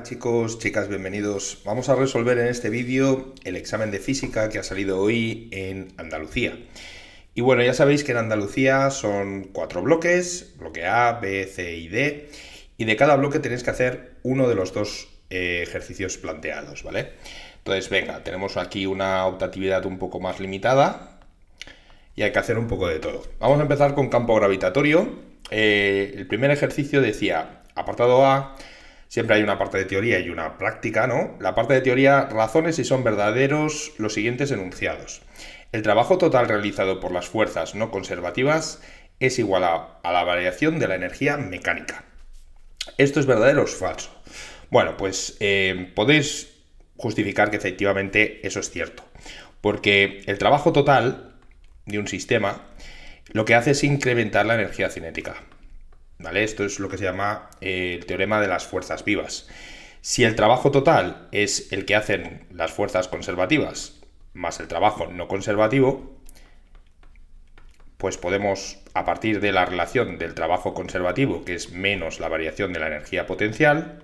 chicos, chicas, bienvenidos. Vamos a resolver en este vídeo el examen de física que ha salido hoy en Andalucía. Y bueno, ya sabéis que en Andalucía son 4 bloques, bloque A, B, C y D, y de cada bloque tenéis que hacer uno de los dos ejercicios planteados, ¿vale? Entonces, venga, tenemos aquí una optatividad un poco más limitada y hay que hacer un poco de todo. Vamos a empezar con campo gravitatorio. El primer ejercicio decía, apartado A, siempre hay una parte de teoría y una práctica, ¿no? La parte de teoría, razones si son verdaderos los siguientes enunciados. El trabajo total realizado por las fuerzas no conservativas es igual a la variación de la energía mecánica. ¿Esto es verdadero o es falso? Bueno, pues podéis justificar que efectivamente eso es cierto. Porque el trabajo total de un sistema lo que hace es incrementar la energía cinética. ¿Vale? Esto es lo que se llama el teorema de las fuerzas vivas. Si el trabajo total es el que hacen las fuerzas conservativas más el trabajo no conservativo, pues podemos, a partir de la relación del trabajo conservativo, que es menos la variación de la energía potencial,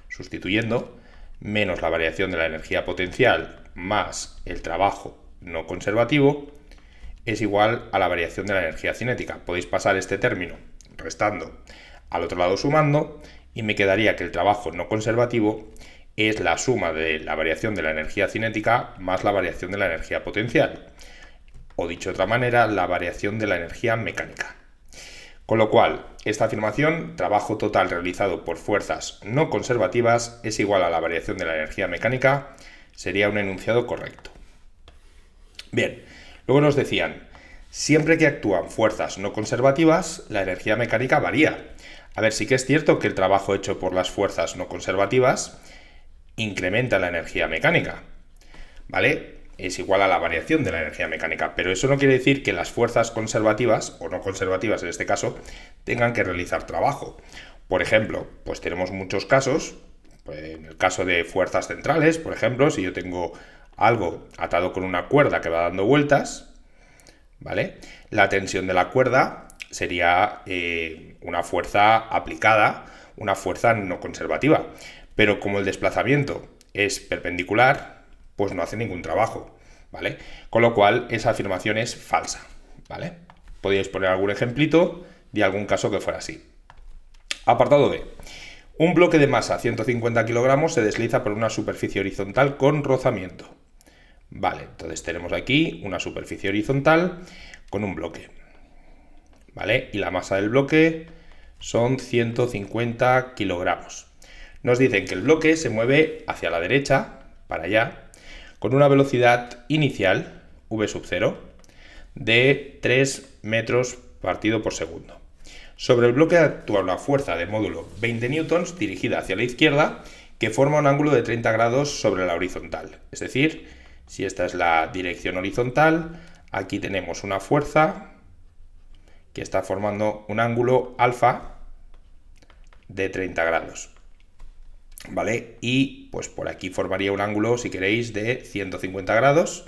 sustituyendo, menos la variación de la energía potencial más el trabajo no conservativo, es igual a la variación de la energía cinética. Podéis pasar este término restando, al otro lado sumando, y me quedaría que el trabajo no conservativo es la suma de la variación de la energía cinética más la variación de la energía potencial, o dicho de otra manera, la variación de la energía mecánica. Con lo cual, esta afirmación, trabajo total realizado por fuerzas no conservativas es igual a la variación de la energía mecánica, sería un enunciado correcto. Bien, luego nos decían, siempre que actúan fuerzas no conservativas, la energía mecánica varía. A ver, sí que es cierto que el trabajo hecho por las fuerzas no conservativas incrementa la energía mecánica, ¿vale? Es igual a la variación de la energía mecánica, pero eso no quiere decir que las fuerzas conservativas, o no conservativas en este caso, tengan que realizar trabajo. Por ejemplo, pues tenemos muchos casos, pues en el caso de fuerzas centrales, por ejemplo, si yo tengo algo atado con una cuerda que va dando vueltas, ¿vale? La tensión de la cuerda sería una fuerza aplicada, una fuerza no conservativa. Pero como el desplazamiento es perpendicular, pues no hace ningún trabajo, ¿vale? Con lo cual, esa afirmación es falsa, ¿vale? Podríais poner algún ejemplito de algún caso que fuera así. Apartado B. Un bloque de masa 150 kilogramos se desliza por una superficie horizontal con rozamiento. Vale, entonces tenemos aquí una superficie horizontal con un bloque, ¿vale? Y la masa del bloque son 150 kilogramos. Nos dicen que el bloque se mueve hacia la derecha, para allá, con una velocidad inicial, v sub 0, de 3 metros partido por segundo. Sobre el bloque actúa una fuerza de módulo 20 newtons dirigida hacia la izquierda que forma un ángulo de 30 grados sobre la horizontal. Es decir, si esta es la dirección horizontal, aquí tenemos una fuerza que está formando un ángulo alfa de 30 grados. ¿Vale? Y pues por aquí formaría un ángulo, si queréis, de 150 grados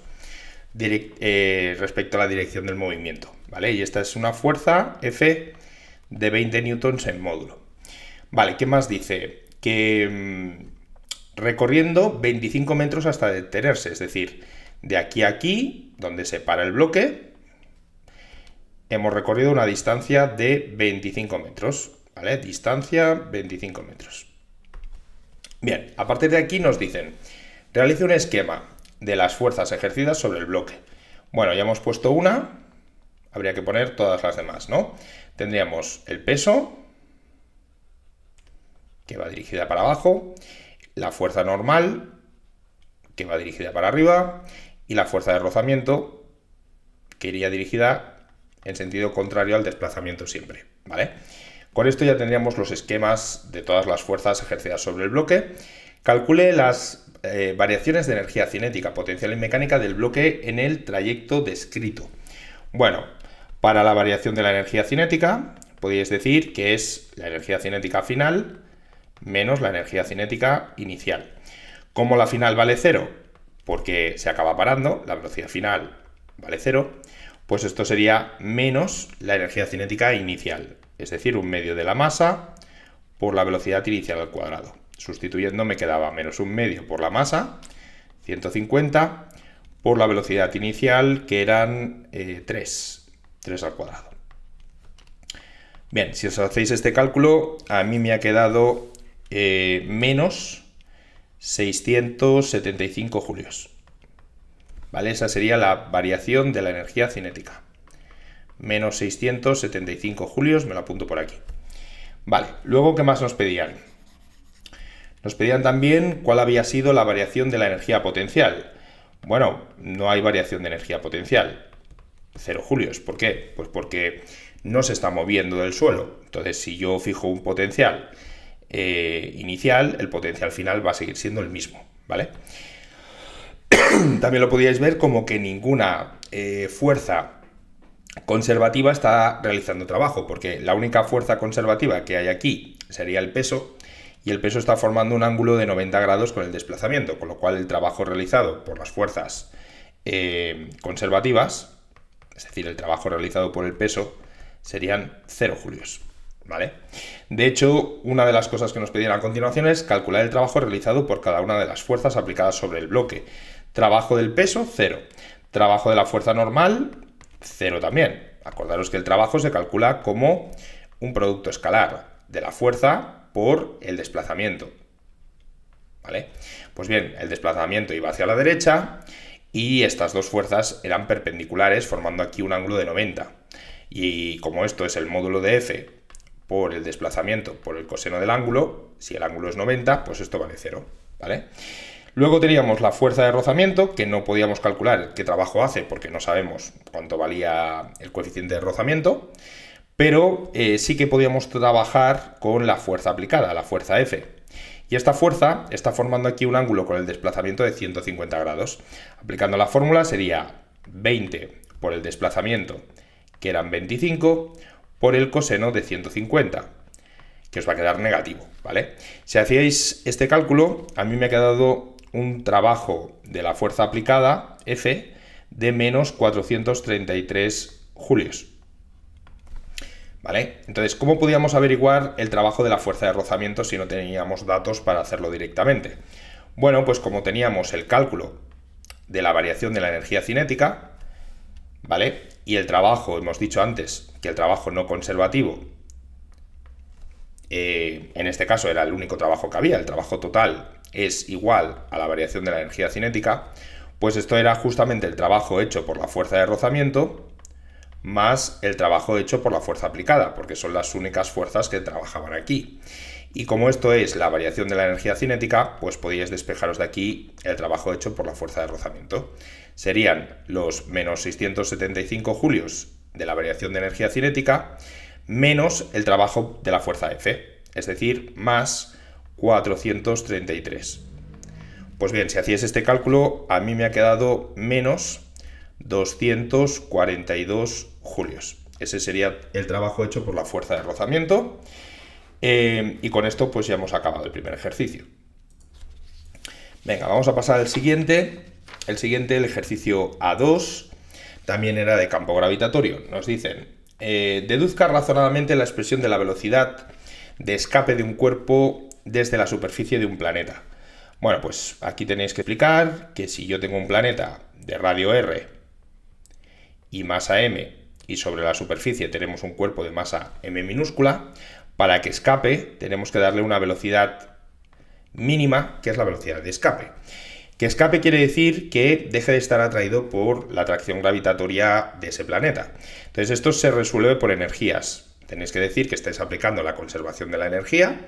respecto a la dirección del movimiento, ¿vale? Y esta es una fuerza F de 20 newtons en módulo. Vale, ¿qué más dice? Que recorriendo 25 metros hasta detenerse, es decir, de aquí a aquí, donde se para el bloque, hemos recorrido una distancia de 25 metros, ¿vale? Distancia 25 metros. Bien, a partir de aquí nos dicen, realice un esquema de las fuerzas ejercidas sobre el bloque. Bueno, ya hemos puesto una, habría que poner todas las demás, ¿no? Tendríamos el peso, que va dirigida para abajo, la fuerza normal, que va dirigida para arriba, y la fuerza de rozamiento, que iría dirigida en sentido contrario al desplazamiento siempre, ¿vale? Con esto ya tendríamos los esquemas de todas las fuerzas ejercidas sobre el bloque. Calcule las variaciones de energía cinética, potencial y mecánica del bloque en el trayecto descrito. Bueno, para la variación de la energía cinética, podríais decir que es la energía cinética final menos la energía cinética inicial. ¿Cómo la final vale 0? Porque se acaba parando, la velocidad final vale 0, pues esto sería menos la energía cinética inicial. Es decir, un medio de la masa por la velocidad inicial al cuadrado. Sustituyendo me quedaba menos un medio por la masa, 150, por la velocidad inicial, que eran 3 al cuadrado. Bien, si os hacéis este cálculo, a mí me ha quedado menos 675 julios. ¿Vale? Esa sería la variación de la energía cinética. Menos 675 julios, me lo apunto por aquí. Vale, luego, ¿qué más nos pedían? Nos pedían también cuál había sido la variación de la energía potencial. Bueno, no hay variación de energía potencial. 0 julios. ¿Por qué? Pues porque no se está moviendo del suelo. Entonces, si yo fijo un potencial inicial, el potencial final va a seguir siendo el mismo, ¿vale? También lo podíais ver como que ninguna fuerza conservativa está realizando trabajo, porque la única fuerza conservativa que hay aquí sería el peso, y el peso está formando un ángulo de 90 grados con el desplazamiento, con lo cual el trabajo realizado por las fuerzas conservativas, es decir, el trabajo realizado por el peso, serían 0 julios, ¿vale? De hecho, una de las cosas que nos pedían a continuación es calcular el trabajo realizado por cada una de las fuerzas aplicadas sobre el bloque. Trabajo del peso, 0. Trabajo de la fuerza normal, 0 también. Acordaros que el trabajo se calcula como un producto escalar de la fuerza por el desplazamiento, ¿vale? Pues bien, el desplazamiento iba hacia la derecha y estas dos fuerzas eran perpendiculares, formando aquí un ángulo de 90. Y como esto es el módulo de F por el desplazamiento por el coseno del ángulo, si el ángulo es 90, pues esto vale 0, ¿vale? Luego teníamos la fuerza de rozamiento, que no podíamos calcular qué trabajo hace porque no sabemos cuánto valía el coeficiente de rozamiento, pero sí que podíamos trabajar con la fuerza aplicada, la fuerza F. Y esta fuerza está formando aquí un ángulo con el desplazamiento de 150 grados. Aplicando la fórmula sería 20 por el desplazamiento, que eran 25, por el coseno de 150, que os va a quedar negativo, ¿vale? Si hacíais este cálculo, a mí me ha quedado un trabajo de la fuerza aplicada, F, de menos 433 julios. ¿Vale? Entonces, ¿cómo podíamos averiguar el trabajo de la fuerza de rozamiento si no teníamos datos para hacerlo directamente? Bueno, pues como teníamos el cálculo de la variación de la energía cinética, ¿vale? Y el trabajo, hemos dicho antes que el trabajo no conservativo, en este caso era el único trabajo que había, el trabajo total es igual a la variación de la energía cinética, pues esto era justamente el trabajo hecho por la fuerza de rozamiento más el trabajo hecho por la fuerza aplicada, porque son las únicas fuerzas que trabajaban aquí. Y como esto es la variación de la energía cinética, pues podíais despejaros de aquí el trabajo hecho por la fuerza de rozamiento. Serían los menos 675 julios de la variación de energía cinética menos el trabajo de la fuerza F, es decir, más 433. Pues bien, si hacíais este cálculo, a mí me ha quedado menos 242 julios. Ese sería el trabajo hecho por la fuerza de rozamiento. Y con esto pues ya hemos acabado el primer ejercicio. Venga, vamos a pasar al siguiente. El ejercicio A2, también era de campo gravitatorio. Nos dicen, deduzca razonadamente la expresión de la velocidad de escape de un cuerpo desde la superficie de un planeta. Bueno, pues aquí tenéis que explicar que si yo tengo un planeta de radio R y masa m, y sobre la superficie tenemos un cuerpo de masa m minúscula, para que escape tenemos que darle una velocidad mínima, que es la velocidad de escape. Que escape quiere decir que deje de estar atraído por la atracción gravitatoria de ese planeta. Entonces esto se resuelve por energías. Tenéis que decir que estáis aplicando la conservación de la energía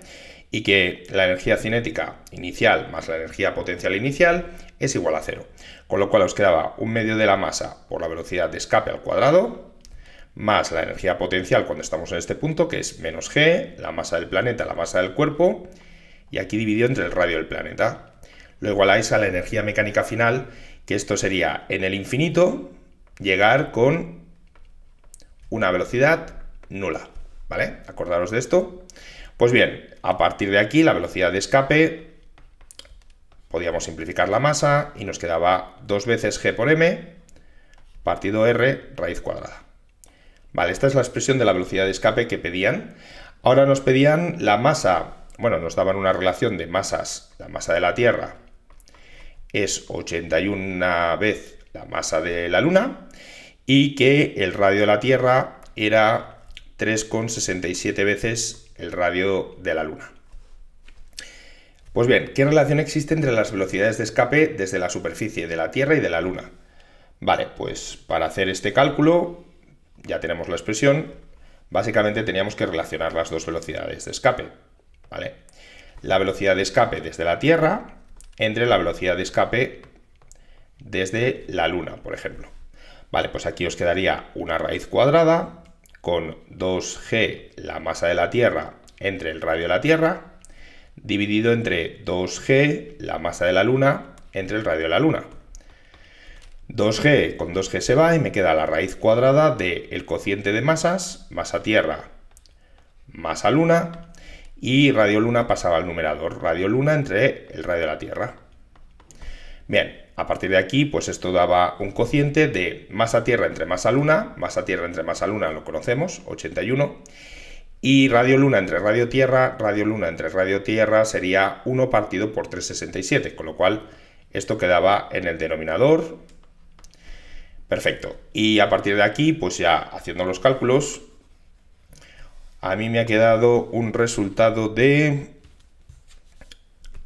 y que la energía cinética inicial más la energía potencial inicial es igual a 0. Con lo cual os quedaba un medio de la masa por la velocidad de escape al cuadrado, más la energía potencial cuando estamos en este punto, que es menos g, la masa del planeta, la masa del cuerpo, y aquí dividido entre el radio del planeta. Lo igualáis a la energía mecánica final, que esto sería en el infinito llegar con una velocidad nula, ¿vale? Acordaros de esto. Pues bien, a partir de aquí la velocidad de escape, podíamos simplificar la masa y nos quedaba 2 veces g por m partido r raíz cuadrada. Vale, esta es la expresión de la velocidad de escape que pedían. Ahora nos pedían la masa bueno, nos daban una relación de masas. La masa de la Tierra es 81 veces la masa de la Luna y que el radio de la Tierra era 3,67 veces el radio de la Luna. Pues bien, ¿qué relación existe entre las velocidades de escape desde la superficie de la Tierra y de la Luna? Vale, pues para hacer este cálculo, ya tenemos la expresión, básicamente teníamos que relacionar las dos velocidades de escape, ¿vale? La velocidad de escape desde la Tierra entre la velocidad de escape desde la Luna, por ejemplo. Vale, pues aquí os quedaría una raíz cuadrada con 2g, la masa de la Tierra, entre el radio de la Tierra, dividido entre 2g, la masa de la Luna, entre el radio de la Luna. 2g con 2g se va y me queda la raíz cuadrada del cociente de masas, masa Tierra, masa Luna, y radio Luna pasaba al numerador, radio Luna entre el radio de la Tierra. Bien, a partir de aquí, pues esto daba un cociente de masa Tierra entre masa Luna lo conocemos, 81, y radio Luna entre radio Tierra sería 1 partido por 367, con lo cual esto quedaba en el denominador. Perfecto. Y a partir de aquí, pues ya haciendo los cálculos, a mí me ha quedado un resultado de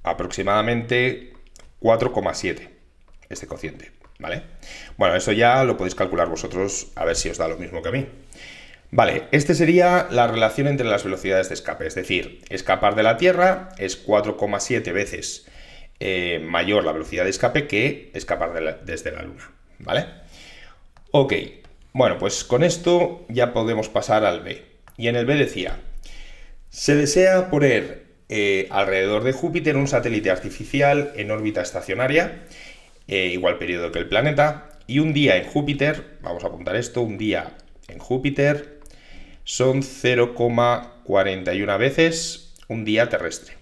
aproximadamente 4,7, este cociente, ¿vale? Bueno, eso ya lo podéis calcular vosotros, a ver si os da lo mismo que a mí. Vale, esta sería la relación entre las velocidades de escape, es decir, escapar de la Tierra es 4,7 veces mayor la velocidad de escape que escapar desde la Luna, ¿vale? Ok, bueno, pues con esto ya podemos pasar al B. Y en el B decía, se desea poner alrededor de Júpiter un satélite artificial en órbita estacionaria, igual periodo que el planeta, y un día en Júpiter, vamos a apuntar esto, un día en Júpiter son 0,41 veces un día terrestre.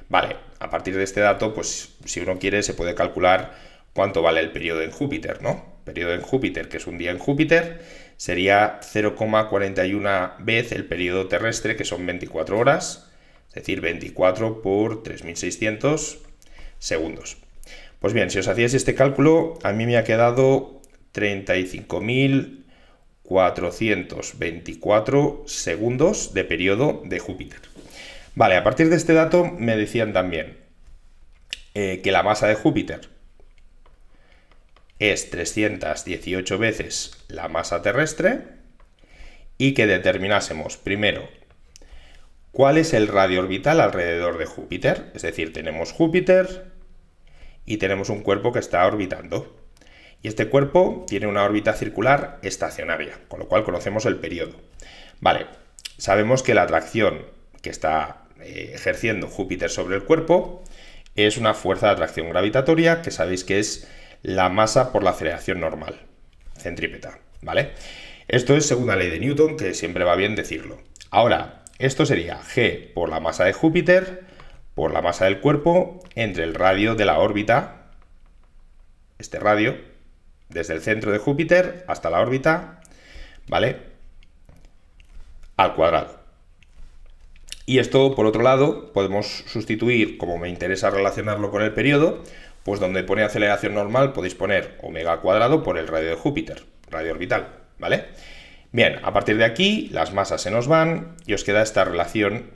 Vale, a partir de este dato, pues si uno quiere se puede calcular cuánto vale el periodo en Júpiter, ¿no? Periodo en Júpiter, que es un día en Júpiter, sería 0,41 veces el periodo terrestre, que son 24 horas, es decir, 24 por 3.600 segundos. Pues bien, si os hacíais este cálculo, a mí me ha quedado 35.424 segundos de periodo de Júpiter. Vale, a partir de este dato me decían también que la masa de Júpiter es 318 veces la masa terrestre y que determinásemos primero cuál es el radio orbital alrededor de Júpiter, es decir, tenemos Júpiter y tenemos un cuerpo que está orbitando y este cuerpo tiene una órbita circular estacionaria, con lo cual conocemos el periodo. Vale, sabemos que la atracción que está ejerciendo Júpiter sobre el cuerpo es una fuerza de atracción gravitatoria que sabéis que es la masa por la aceleración normal, centrípeta, ¿vale? Esto es según la ley de Newton, que siempre va bien decirlo. Ahora, esto sería G por la masa de Júpiter, por la masa del cuerpo, entre el radio de la órbita, este radio, desde el centro de Júpiter hasta la órbita, ¿vale? Al cuadrado. Y esto, por otro lado, podemos sustituir, como me interesa relacionarlo con el periodo, pues donde pone aceleración normal podéis poner omega al cuadrado por el radio de Júpiter, radio orbital, ¿vale? Bien, a partir de aquí las masas se nos van y os queda esta relación,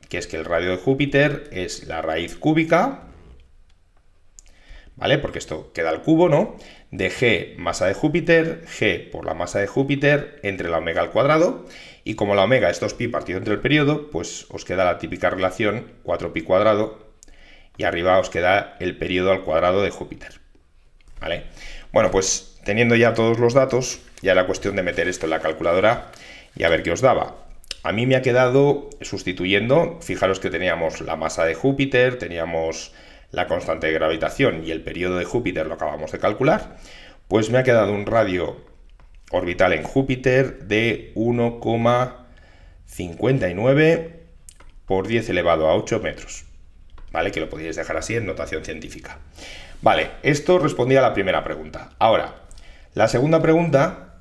que es que el radio de Júpiter es la raíz cúbica, ¿vale? Porque esto queda al cubo, ¿no? De G, masa de Júpiter, G por la masa de Júpiter entre la omega al cuadrado, y como la omega es 2pi partido entre el periodo, pues os queda la típica relación 4pi cuadrado, y arriba os queda el periodo al cuadrado de Júpiter, ¿vale? Bueno, pues teniendo ya todos los datos, ya era cuestión de meter esto en la calculadora y a ver qué os daba. A mí me ha quedado sustituyendo, fijaros que teníamos la masa de Júpiter, teníamos la constante de gravitación y el periodo de Júpiter lo acabamos de calcular, pues me ha quedado un radio orbital en Júpiter de 1,59 por 10 elevado a 8 metros. ¿Vale? Que lo podéis dejar así en notación científica. Vale, esto respondía a la primera pregunta. Ahora, la segunda pregunta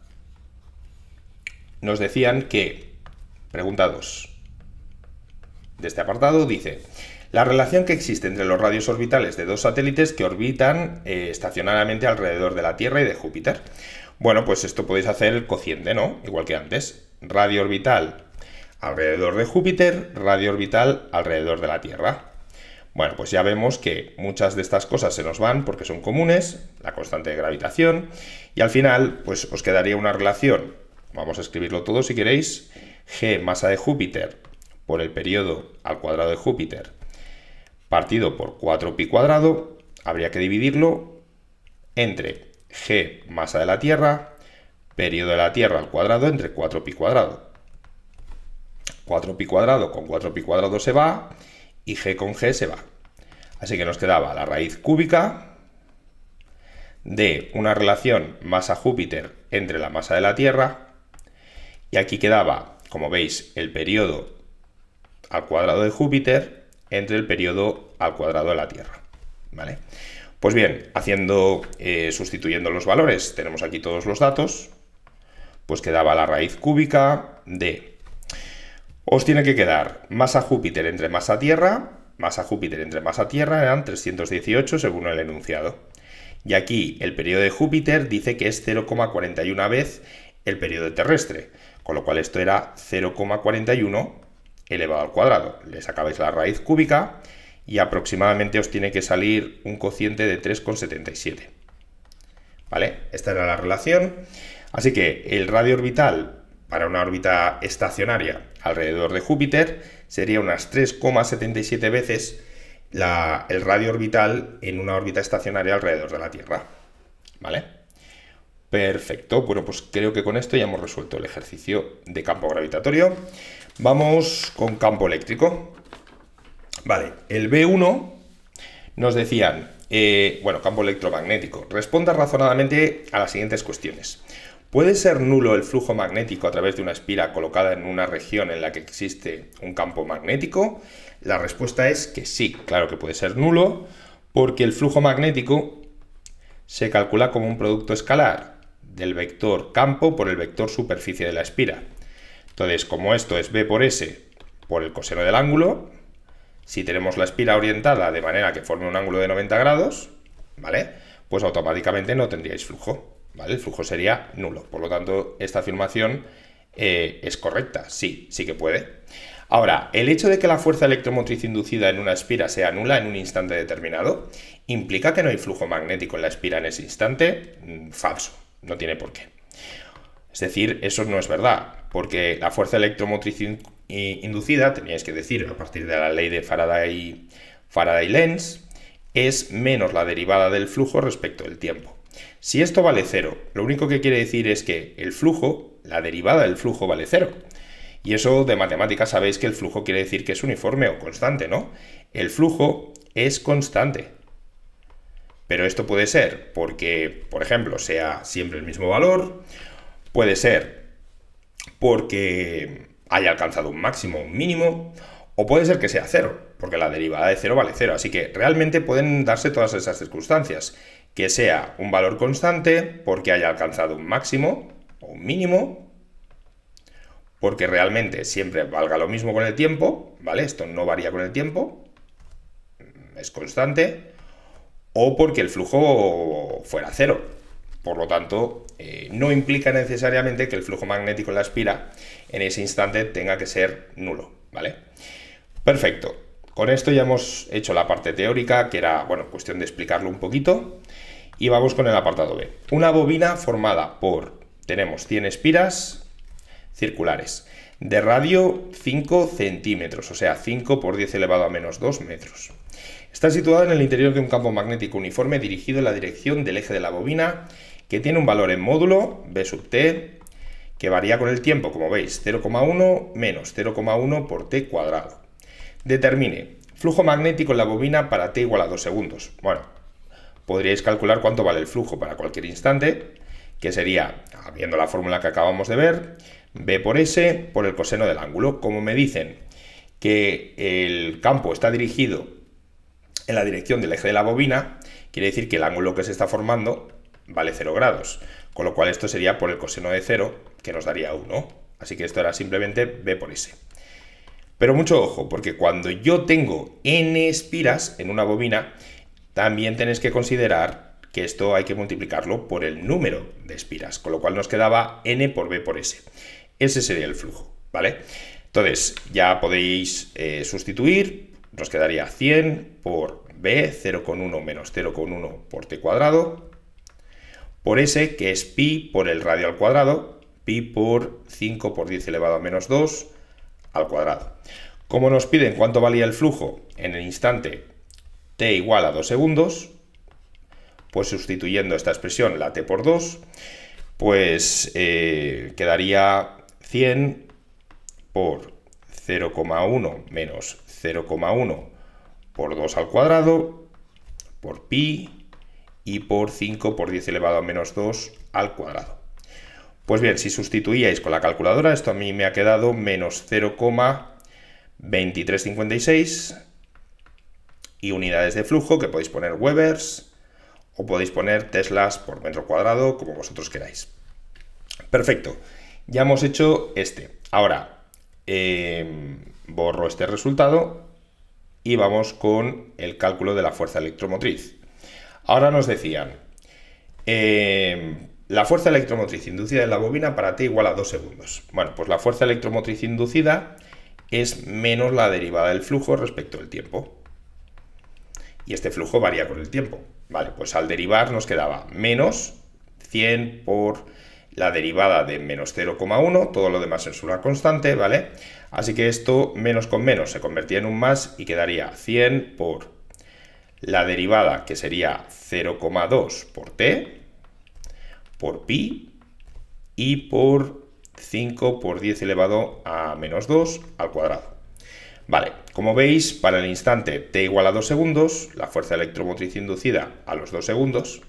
nos decían que, pregunta 2, de este apartado dice: la relación que existe entre los radios orbitales de dos satélites que orbitan estacionariamente alrededor de la Tierra y de Júpiter. Bueno, pues esto podéis hacer el cociente, ¿no? Igual que antes. Radio orbital alrededor de Júpiter, radio orbital alrededor de la Tierra. Bueno, pues ya vemos que muchas de estas cosas se nos van porque son comunes, la constante de gravitación, y al final pues os quedaría una relación, vamos a escribirlo todo si queréis, G masa de Júpiter por el periodo al cuadrado de Júpiter partido por 4pi cuadrado, habría que dividirlo entre G masa de la Tierra, periodo de la Tierra al cuadrado entre 4pi cuadrado. 4pi cuadrado con 4pi cuadrado se va y G con G se va. Así que nos quedaba la raíz cúbica de una relación masa-Júpiter entre la masa de la Tierra, y aquí quedaba, como veis, el periodo al cuadrado de Júpiter entre el periodo al cuadrado de la Tierra. ¿Vale? Pues bien, sustituyendo los valores, tenemos aquí todos los datos, pues quedaba la raíz cúbica de... Os tiene que quedar masa Júpiter entre masa Tierra eran 318 según el enunciado. Y aquí el periodo de Júpiter dice que es 0,41 vez el periodo terrestre, con lo cual esto era 0,41 elevado al cuadrado. Le sacabais la raíz cúbica y aproximadamente os tiene que salir un cociente de 3,77. ¿Vale? Esta era la relación. Así que el radio orbital para una órbita estacionaria alrededor de Júpiter sería unas 3,77 veces el radio orbital en una órbita estacionaria alrededor de la Tierra. ¿Vale? Perfecto. Bueno, pues creo que con esto ya hemos resuelto el ejercicio de campo gravitatorio. Vamos con campo eléctrico. Vale, el B1 nos decían, campo electromagnético. Responda razonadamente a las siguientes cuestiones. ¿Puede ser nulo el flujo magnético a través de una espira colocada en una región en la que existe un campo magnético? La respuesta es que sí, claro que puede ser nulo, porque el flujo magnético se calcula como un producto escalar del vector campo por el vector superficie de la espira. Entonces, como esto es B por S por el coseno del ángulo, si tenemos la espira orientada de manera que forme un ángulo de 90 grados, ¿vale? Pues automáticamente no tendríais flujo. ¿Vale? El flujo sería nulo. Por lo tanto, esta afirmación es correcta. Sí, sí que puede. Ahora, el hecho de que la fuerza electromotriz inducida en una espira sea nula en un instante determinado, ¿implica que no hay flujo magnético en la espira en ese instante? Falso. No tiene por qué. Es decir, eso no es verdad, porque la fuerza electromotriz inducida, teníais que decir, a partir de la ley de Faraday-Lenz, es menos la derivada del flujo respecto del tiempo. Si esto vale cero, lo único que quiere decir es que el flujo, la derivada del flujo vale cero. Y eso de matemáticas sabéis que el flujo quiere decir que es uniforme o constante, ¿no? El flujo es constante. Pero esto puede ser porque, por ejemplo, sea siempre el mismo valor, puede ser porque haya alcanzado un máximo o un mínimo, o puede ser que sea cero, porque la derivada de cero vale cero. Así que realmente pueden darse todas esas circunstancias. Que sea un valor constante porque haya alcanzado un máximo o un mínimo, porque realmente siempre valga lo mismo con el tiempo, ¿vale? Esto no varía con el tiempo, es constante, o porque el flujo fuera cero. Por lo tanto, no implica necesariamente que el flujo magnético en la espira en ese instante tenga que ser nulo, ¿vale? Perfecto. Con esto ya hemos hecho la parte teórica, que era, bueno, cuestión de explicarlo un poquito. Y vamos con el apartado B. Una bobina formada por, tenemos 100 espiras circulares, de radio 5 centímetros, o sea, 5 por 10 elevado a menos 2 metros. Está situada en el interior de un campo magnético uniforme dirigido en la dirección del eje de la bobina, que tiene un valor en módulo, B sub t, que varía con el tiempo, como veis, 0,1 menos 0,1 por t cuadrado. Determine flujo magnético en la bobina para t igual a 2 segundos. Bueno, podríais calcular cuánto vale el flujo para cualquier instante, que sería, viendo la fórmula que acabamos de ver, B por S por el coseno del ángulo. Como me dicen que el campo está dirigido en la dirección del eje de la bobina, quiere decir que el ángulo que se está formando vale 0 grados, con lo cual esto sería por el coseno de 0, que nos daría 1. Así que esto era simplemente B por S. Pero mucho ojo, porque cuando yo tengo n espiras en una bobina, también tenéis que considerar que esto hay que multiplicarlo por el número de espiras, con lo cual nos quedaba n por b por s. Ese sería el flujo, ¿vale? Entonces, ya podéis sustituir, nos quedaría 100 por b, 0,1 menos 0,1 por t cuadrado, por s, que es pi por el radio al cuadrado, pi por 5 por 10 elevado a menos 2 al cuadrado. Como nos piden cuánto valía el flujo en el instante t igual a 2 segundos, pues sustituyendo esta expresión, la t por 2, pues quedaría 100 por 0,1 menos 0,1 por 2 al cuadrado, por pi, y por 5 por 10 elevado a menos 2 al cuadrado. Pues bien, si sustituíais con la calculadora, esto a mí me ha quedado menos 0,2356 y unidades de flujo, que podéis poner Webers o podéis poner teslas por metro cuadrado, como vosotros queráis. Perfecto, ya hemos hecho este. Ahora, borro este resultado y vamos con el cálculo de la fuerza electromotriz. Ahora nos decían, la fuerza electromotriz inducida en la bobina para t igual a 2 segundos. Bueno, pues la fuerza electromotriz inducida es menos la derivada del flujo respecto del tiempo. Y este flujo varía con el tiempo. Vale, pues al derivar nos quedaba menos 100 por la derivada de menos 0,1, todo lo demás es una constante, ¿vale? Así que esto menos con menos se convertía en un más y quedaría 100 por la derivada, que sería 0,2 por t, por pi, y por 5 por 10 elevado a menos 2 al cuadrado. Vale, como veis, para el instante t igual a 2 segundos, la fuerza electromotriz inducida a los 2 segundos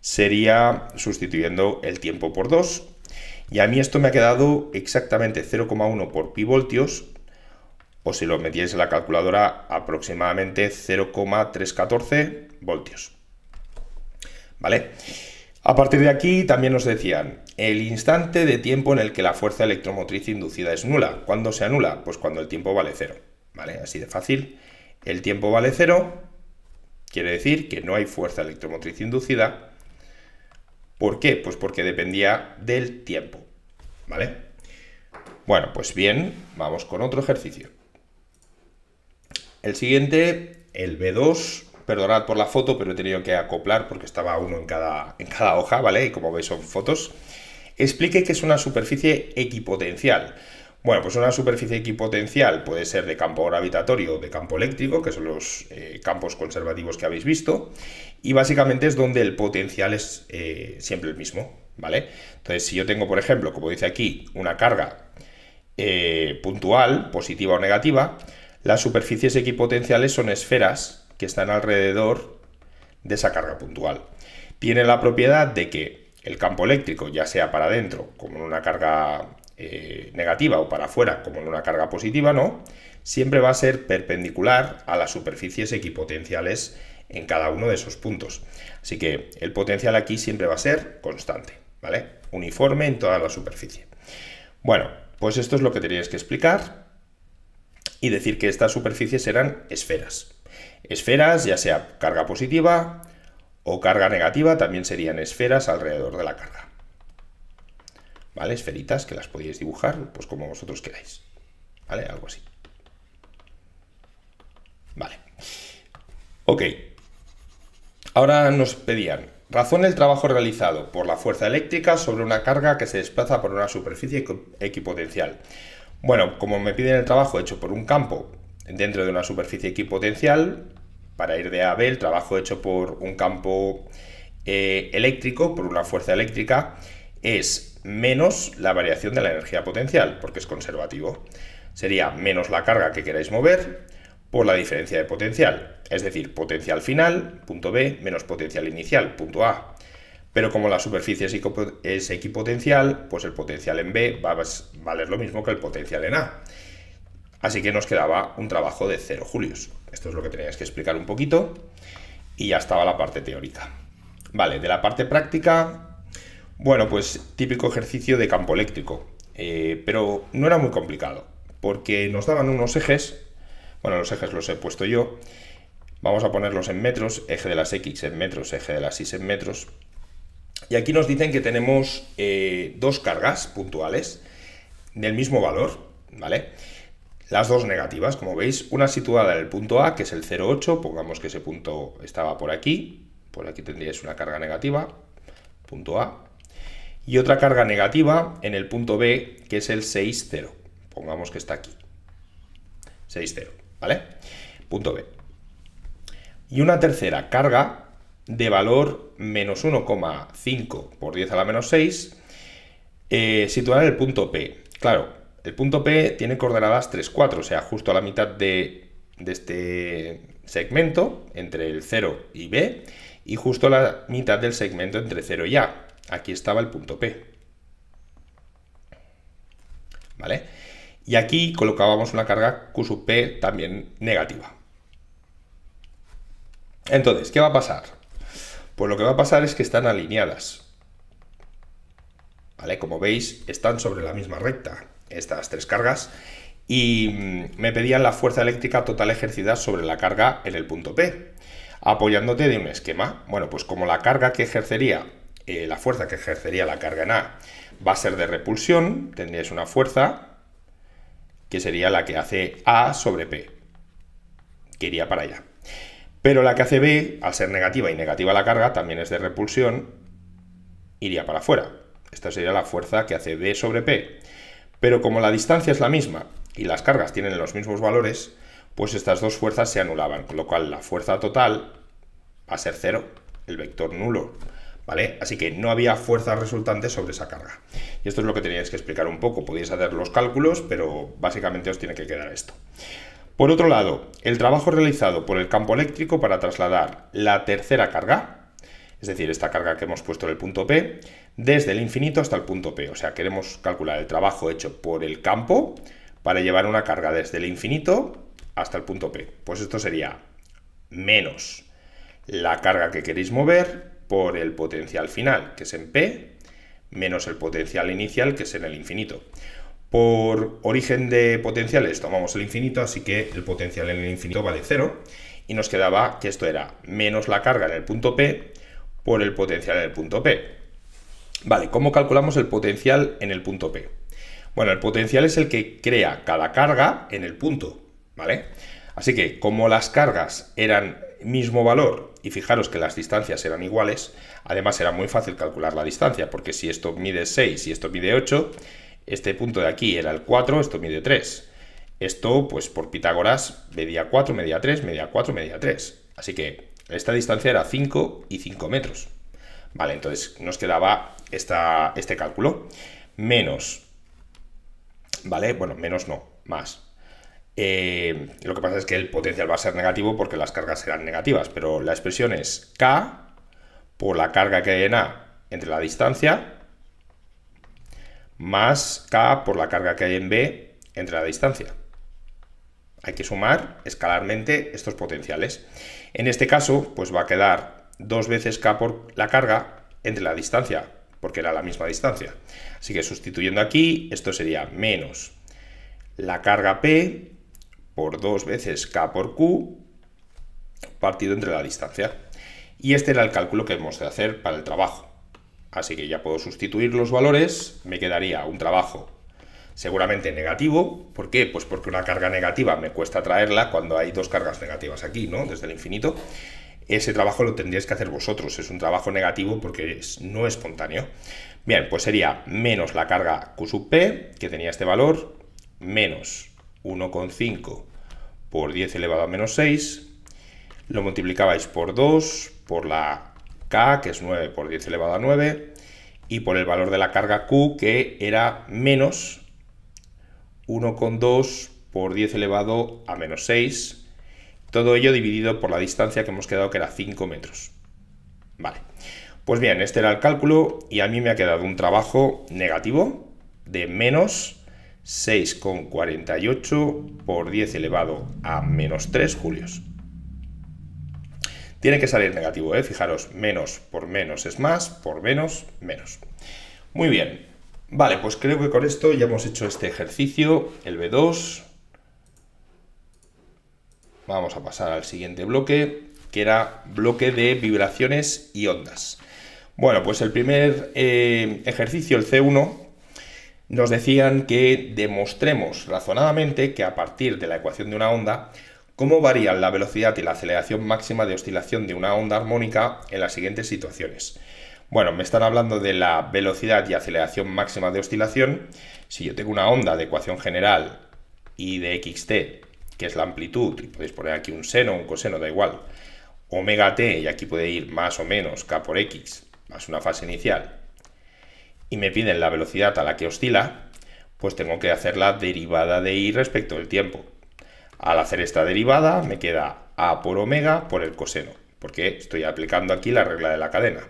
sería sustituyendo el tiempo por 2, y a mí esto me ha quedado exactamente 0,1 por pi voltios, o si lo metíais en la calculadora, aproximadamente 0,314 voltios. ¿Vale? A partir de aquí también nos decían el instante de tiempo en el que la fuerza electromotriz inducida es nula. ¿Cuándo se anula? Pues cuando el tiempo vale 0. ¿Vale? Así de fácil. El tiempo vale 0, quiere decir que no hay fuerza electromotriz inducida. ¿Por qué? Pues porque dependía del tiempo. ¿Vale? Bueno, pues bien, vamos con otro ejercicio. El siguiente, el B2, perdonad por la foto, pero he tenido que acoplar porque estaba uno en cada hoja, ¿vale? Y como veis son fotos. Explique qué es una superficie equipotencial. Bueno, pues una superficie equipotencial puede ser de campo gravitatorio o de campo eléctrico, que son los campos conservativos que habéis visto, y básicamente es donde el potencial es siempre el mismo, ¿vale? Entonces, si yo tengo, por ejemplo, como dice aquí, una carga puntual, positiva o negativa, las superficies equipotenciales son esferas que están alrededor de esa carga puntual. Tiene la propiedad de que el campo eléctrico, ya sea para adentro, como en una carga negativa, o para afuera, como en una carga positiva, ¿no? Siempre va a ser perpendicular a las superficies equipotenciales en cada uno de esos puntos. Así que el potencial aquí siempre va a ser constante, ¿vale? Uniforme en toda la superficie. Bueno, pues esto es lo que teníais que explicar y decir que estas superficies eran esferas. Esferas, ya sea carga positiva o carga negativa, también serían esferas alrededor de la carga. ¿Vale? Esferitas que las podéis dibujar pues como vosotros queráis. ¿Vale? Algo así. Vale. Ok. Ahora nos pedían, razone el trabajo realizado por la fuerza eléctrica sobre una carga que se desplaza por una superficie equipotencial. Bueno, como me piden el trabajo hecho por un campo dentro de una superficie equipotencial, para ir de A a B, el trabajo hecho por un campo eléctrico, por una fuerza eléctrica, es menos la variación de la energía potencial, porque es conservativo. Sería menos la carga que queráis mover por la diferencia de potencial, es decir, potencial final, punto B, menos potencial inicial, punto A. Pero como la superficie es equipotencial, pues el potencial en B va a valer lo mismo que el potencial en A. Así que nos quedaba un trabajo de 0 julios. Esto es lo que teníais que explicar un poquito y ya estaba la parte teórica. Vale, de la parte práctica, bueno, pues típico ejercicio de campo eléctrico, pero no era muy complicado. porque nos daban unos ejes, bueno, los ejes los he puesto yo, vamos a ponerlos en metros, eje de las X en metros, eje de las Y en metros, y aquí nos dicen que tenemos dos cargas puntuales del mismo valor, ¿vale? Las dos negativas, como veis, una situada en el punto A, que es el 0,8, pongamos que ese punto estaba por aquí tendríais una carga negativa, punto A, y otra carga negativa en el punto B, que es el 6,0, pongamos que está aquí, 6,0, ¿vale? Punto B. Y una tercera carga de valor menos 1,5 por 10 a la menos 6, situada en el punto P. Claro, el punto P tiene coordenadas 3, 4, o sea, justo a la mitad de este segmento, entre el 0 y B, y justo a la mitad del segmento entre 0 y A. Aquí estaba el punto P. ¿Vale? Y aquí colocábamos una carga Q sub P también negativa. Entonces, ¿qué va a pasar? Pues lo que va a pasar es que están alineadas. ¿Vale? Como veis, están sobre la misma recta estas tres cargas y me pedían la fuerza eléctrica total ejercida sobre la carga en el punto P, apoyándote de un esquema. Bueno, pues como la carga que ejercería, la fuerza que ejercería la carga en A va a ser de repulsión, tendríais una fuerza que sería la que hace A sobre P, que iría para allá. Pero la que hace B, al ser negativa y negativa la carga, también es de repulsión, iría para afuera. Esta sería la fuerza que hace B sobre P. Pero como la distancia es la misma y las cargas tienen los mismos valores, pues estas dos fuerzas se anulaban, con lo cual la fuerza total va a ser 0, el vector nulo, ¿vale? Así que no había fuerza resultante sobre esa carga. Y esto es lo que teníais que explicar un poco. Podéis hacer los cálculos, pero básicamente os tiene que quedar esto. Por otro lado, el trabajo realizado por el campo eléctrico para trasladar la tercera carga, es decir, esta carga que hemos puesto en el punto P, desde el infinito hasta el punto P. O sea, queremos calcular el trabajo hecho por el campo para llevar una carga desde el infinito hasta el punto P. Pues esto sería menos la carga que queréis mover por el potencial final, que es en P, menos el potencial inicial, que es en el infinito. Por origen de potenciales tomamos el infinito, así que el potencial en el infinito vale 0, y nos quedaba que esto era menos la carga en el punto P por el potencial en el punto P. Vale, ¿cómo calculamos el potencial en el punto P? Bueno, el potencial es el que crea cada carga en el punto, ¿vale? Así que como las cargas eran mismo valor, y fijaros que las distancias eran iguales, además era muy fácil calcular la distancia, porque si esto mide 6 y esto mide 8, este punto de aquí era el 4, esto mide 3. Esto, pues por Pitágoras, medía 4, medía 3, medía 4, medía 3. Así que esta distancia era 5 y 5 metros. Vale, entonces nos quedaba este cálculo. Menos, ¿vale? Bueno, menos no, más. Lo que pasa es que el potencial va a ser negativo porque las cargas serán negativas, pero la expresión es K por la carga que hay en A entre la distancia más K por la carga que hay en B entre la distancia. Hay que sumar escalarmente estos potenciales. En este caso, pues va a quedar 2 veces K por la carga entre la distancia, porque era la misma distancia. Así que sustituyendo aquí, esto sería menos la carga P por 2 veces K por Q partido entre la distancia. Y este era el cálculo que hemos de hacer para el trabajo. Así que ya puedo sustituir los valores, me quedaría un trabajo seguramente negativo. ¿Por qué? Pues porque una carga negativa me cuesta traerla cuando hay dos cargas negativas aquí, ¿no? Desde el infinito. Ese trabajo lo tendríais que hacer vosotros, es un trabajo negativo porque no es espontáneo. Bien, pues sería menos la carga Q sub P, que tenía este valor, menos 1,5 por 10 elevado a menos 6, lo multiplicabais por 2, por la K, que es 9 por 10 elevado a 9, y por el valor de la carga Q, que era menos 1,2 por 10 elevado a menos 6, todo ello dividido por la distancia que hemos quedado, que era 5 metros. Vale, pues bien, este era el cálculo y a mí me ha quedado un trabajo negativo de menos 6,48 por 10 elevado a menos 3 julios. Tiene que salir negativo, ¿eh? Fijaros, menos por menos es más, por menos, menos. Muy bien. Vale, pues creo que con esto ya hemos hecho este ejercicio, el B2. Vamos a pasar al siguiente bloque, que era bloque de vibraciones y ondas. Bueno, pues el primer ejercicio, el C1, nos decían que demostremos razonadamente que a partir de la ecuación de una onda, cómo varían la velocidad y la aceleración máxima de oscilación de una onda armónica en las siguientes situaciones. Bueno, me están hablando de la velocidad y aceleración máxima de oscilación. Si yo tengo una onda de ecuación general y de xt, que es la amplitud, y podéis poner aquí un seno, un coseno, da igual, omega t, y aquí puede ir más o menos k por x, más una fase inicial, y me piden la velocidad a la que oscila, pues tengo que hacer la derivada de y respecto del tiempo. Al hacer esta derivada me queda a por omega por el coseno, porque estoy aplicando aquí la regla de la cadena.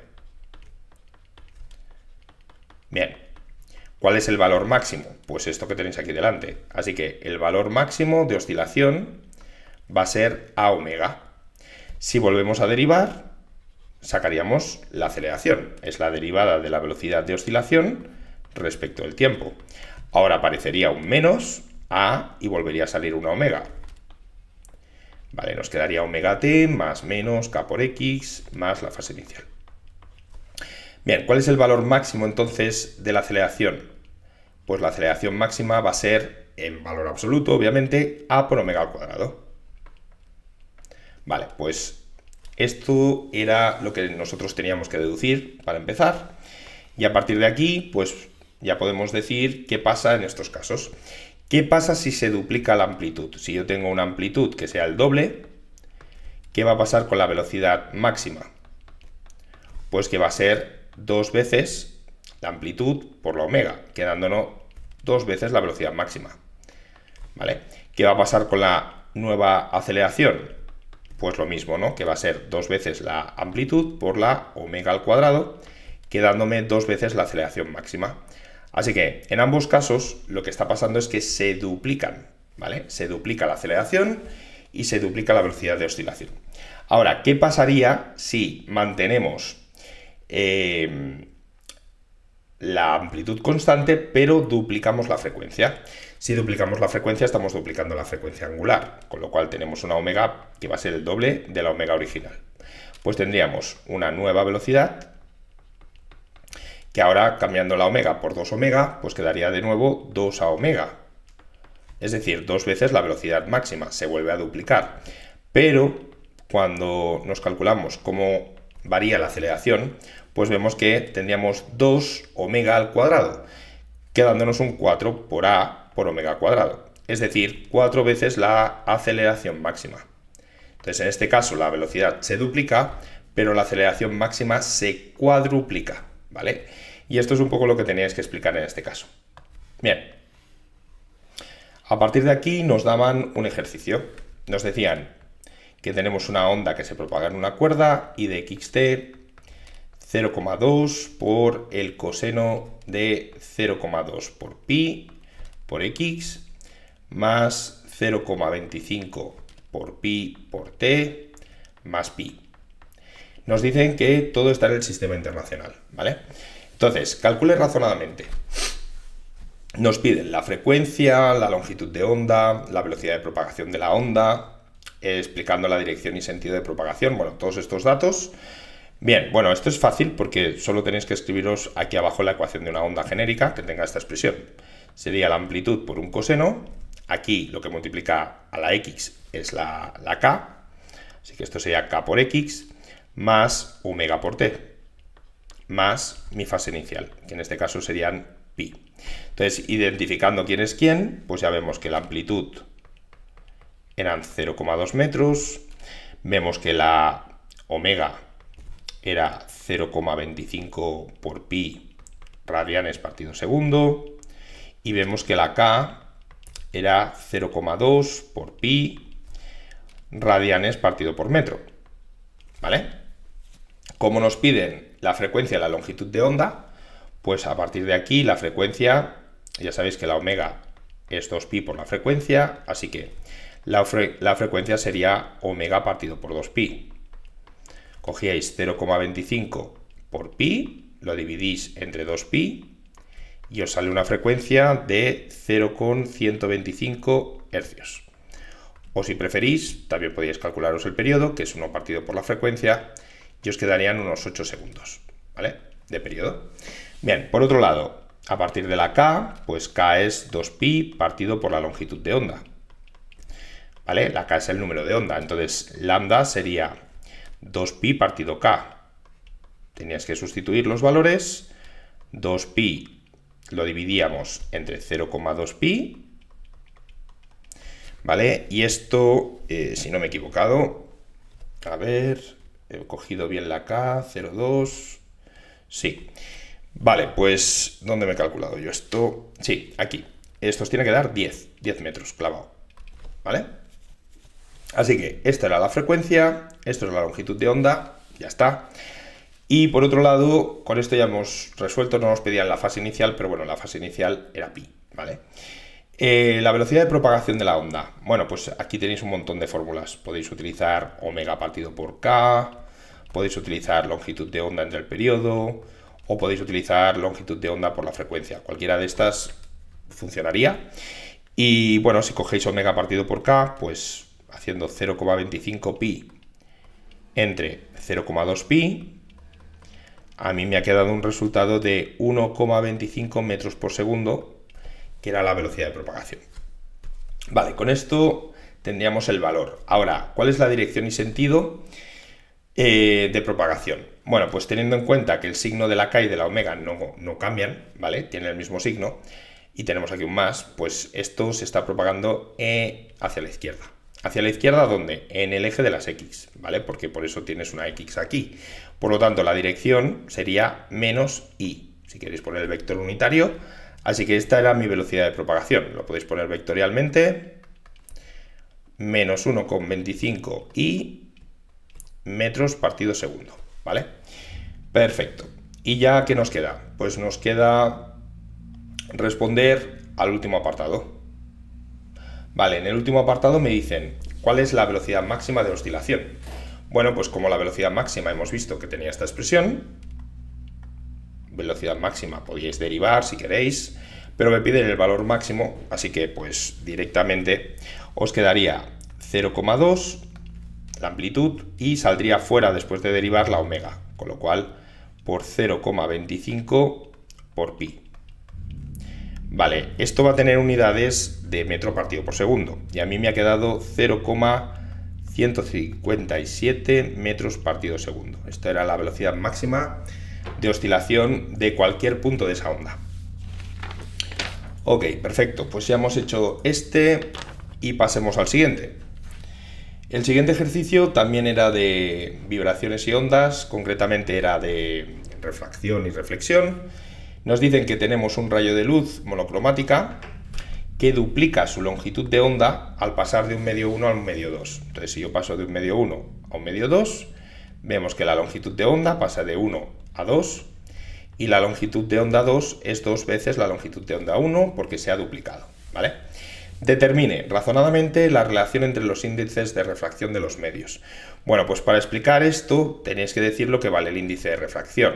Bien, ¿cuál es el valor máximo? Pues esto que tenéis aquí delante. Así que el valor máximo de oscilación va a ser a omega. Si volvemos a derivar, sacaríamos la aceleración. Es la derivada de la velocidad de oscilación respecto del tiempo. Ahora aparecería un menos a y volvería a salir una omega. Vale, nos quedaría omega t más menos k por x más la fase inicial. Bien, ¿cuál es el valor máximo entonces de la aceleración? Pues la aceleración máxima va a ser, en valor absoluto, obviamente, a por omega al cuadrado. Vale, pues esto era lo que nosotros teníamos que deducir para empezar. Y a partir de aquí, pues ya podemos decir qué pasa en estos casos. ¿Qué pasa si se duplica la amplitud? Si yo tengo una amplitud que sea el doble, ¿qué va a pasar con la velocidad máxima? Pues que va a ser 2 veces la amplitud por la omega, quedándonos 2 veces la velocidad máxima. ¿Vale? ¿Qué va a pasar con la nueva aceleración? Pues lo mismo, ¿no? Que va a ser 2 veces la amplitud por la omega al cuadrado, quedándome 2 veces la aceleración máxima. Así que en ambos casos lo que está pasando es que se duplican, ¿vale? Se duplica la aceleración y se duplica la velocidad de oscilación. Ahora, ¿qué pasaría si mantenemos la amplitud constante, pero duplicamos la frecuencia? Si duplicamos la frecuencia, estamos duplicando la frecuencia angular, con lo cual tenemos una omega que va a ser el doble de la omega original. Pues tendríamos una nueva velocidad, que ahora, cambiando la omega por 2 omega, pues quedaría de nuevo 2 a omega. Es decir, 2 veces la velocidad máxima, se vuelve a duplicar. Pero cuando nos calculamos cómo varía la aceleración, pues vemos que tendríamos 2 omega al cuadrado, quedándonos un 4 por a por omega al cuadrado. Es decir, 4 veces la aceleración máxima. Entonces, en este caso, la velocidad se duplica, pero la aceleración máxima se cuadruplica, ¿vale? Y esto es un poco lo que teníais que explicar en este caso. Bien. A partir de aquí nos daban un ejercicio. Nos decían que tenemos una onda que se propaga en una cuerda y de xt 0,2 por el coseno de 0,2 por pi por x más 0,25 por pi por t más pi. Nos dicen que todo está en el sistema internacional, ¿vale? Entonces, calcule razonadamente. Nos piden la frecuencia, la longitud de onda, la velocidad de propagación de la onda, explicando la dirección y sentido de propagación, bueno, todos estos datos. Bien, bueno, esto es fácil porque solo tenéis que escribiros aquí abajo la ecuación de una onda genérica que tenga esta expresión. Sería la amplitud por un coseno, aquí lo que multiplica a la x es la k, así que esto sería k por x, más omega por t, más mi fase inicial, que en este caso serían pi. Entonces, identificando quién es quién, pues ya vemos que la amplitud eran 0,2 metros, vemos que la omega era 0,25 por pi radianes partido segundo, y vemos que la k era 0,2 por pi radianes partido por metro, ¿vale? Como nos piden la frecuencia y la longitud de onda, pues a partir de aquí la frecuencia, ya sabéis que la omega es 2pi por la frecuencia, así que la frecuencia sería omega partido por 2pi. Cogíais 0,25 por pi, lo dividís entre 2pi y os sale una frecuencia de 0,125 Hz. O si preferís, también podéis calcularos el periodo, que es 1 partido por la frecuencia, y os quedarían unos 8 segundos, ¿vale? De periodo. Bien, por otro lado, a partir de la K, pues K es 2pi partido por la longitud de onda, ¿vale? La K es el número de onda, entonces lambda sería 2pi partido K. Tenías que sustituir los valores, 2pi lo dividíamos entre 0,2pi, ¿vale? Y esto, si no me he equivocado, a ver, he cogido bien la K, 0,2, sí. Vale, pues, ¿dónde me he calculado yo esto? Sí, aquí. Esto os tiene que dar 10 metros clavado, ¿vale? Así que esta era la frecuencia, esto es la longitud de onda, ya está. Y por otro lado, con esto ya hemos resuelto, no nos pedían la fase inicial, pero bueno, la fase inicial era pi, ¿vale? La velocidad de propagación de la onda. Bueno, pues aquí tenéis un montón de fórmulas. Podéis utilizar omega partido por k, podéis utilizar longitud de onda entre el periodo, o podéis utilizar longitud de onda por la frecuencia. Cualquiera de estas funcionaría. Y bueno, si cogéis omega partido por k, pues haciendo 0,25 pi entre 0,2 pi, a mí me ha quedado un resultado de 1,25 metros por segundo, que era la velocidad de propagación. Vale, con esto tendríamos el valor. Ahora, ¿cuál es la dirección y sentido de propagación? Bueno, pues teniendo en cuenta que el signo de la K y de la omega no cambian, ¿vale? Tienen el mismo signo, y tenemos aquí un más, pues esto se está propagando hacia la izquierda. ¿Hacia la izquierda dónde? En el eje de las X, ¿vale? Porque por eso tienes una X aquí. Por lo tanto, la dirección sería menos I, si queréis poner el vector unitario. Así que esta era mi velocidad de propagación. Lo podéis poner vectorialmente. Menos 1,25 I metros partido segundo, ¿vale? Perfecto. ¿Y ya qué nos queda? Pues nos queda responder al último apartado. Vale, en el último apartado me dicen ¿cuál es la velocidad máxima de oscilación? Bueno, pues como la velocidad máxima hemos visto que tenía esta expresión, velocidad máxima podéis derivar si queréis, pero me piden el valor máximo, así que pues directamente os quedaría 0,2 la amplitud y saldría fuera después de derivar la omega, con lo cual por 0,25 por pi. Vale, esto va a tener unidades de metro partido por segundo y a mí me ha quedado 0,157 metros partido segundo. Esta era la velocidad máxima de oscilación de cualquier punto de esa onda. Ok, perfecto, pues ya hemos hecho este y pasemos al siguiente. El siguiente ejercicio también era de vibraciones y ondas, concretamente era de refracción y reflexión. Nos dicen que tenemos un rayo de luz monocromática que duplica su longitud de onda al pasar de un medio 1 a un medio 2. Entonces, si yo paso de un medio 1 a un medio 2, vemos que la longitud de onda pasa de 1 a 2 y la longitud de onda 2 es 2 veces la longitud de onda 1 porque se ha duplicado, ¿vale? Determine razonadamente la relación entre los índices de refracción de los medios. Bueno, pues para explicar esto tenéis que decir lo que vale el índice de refracción.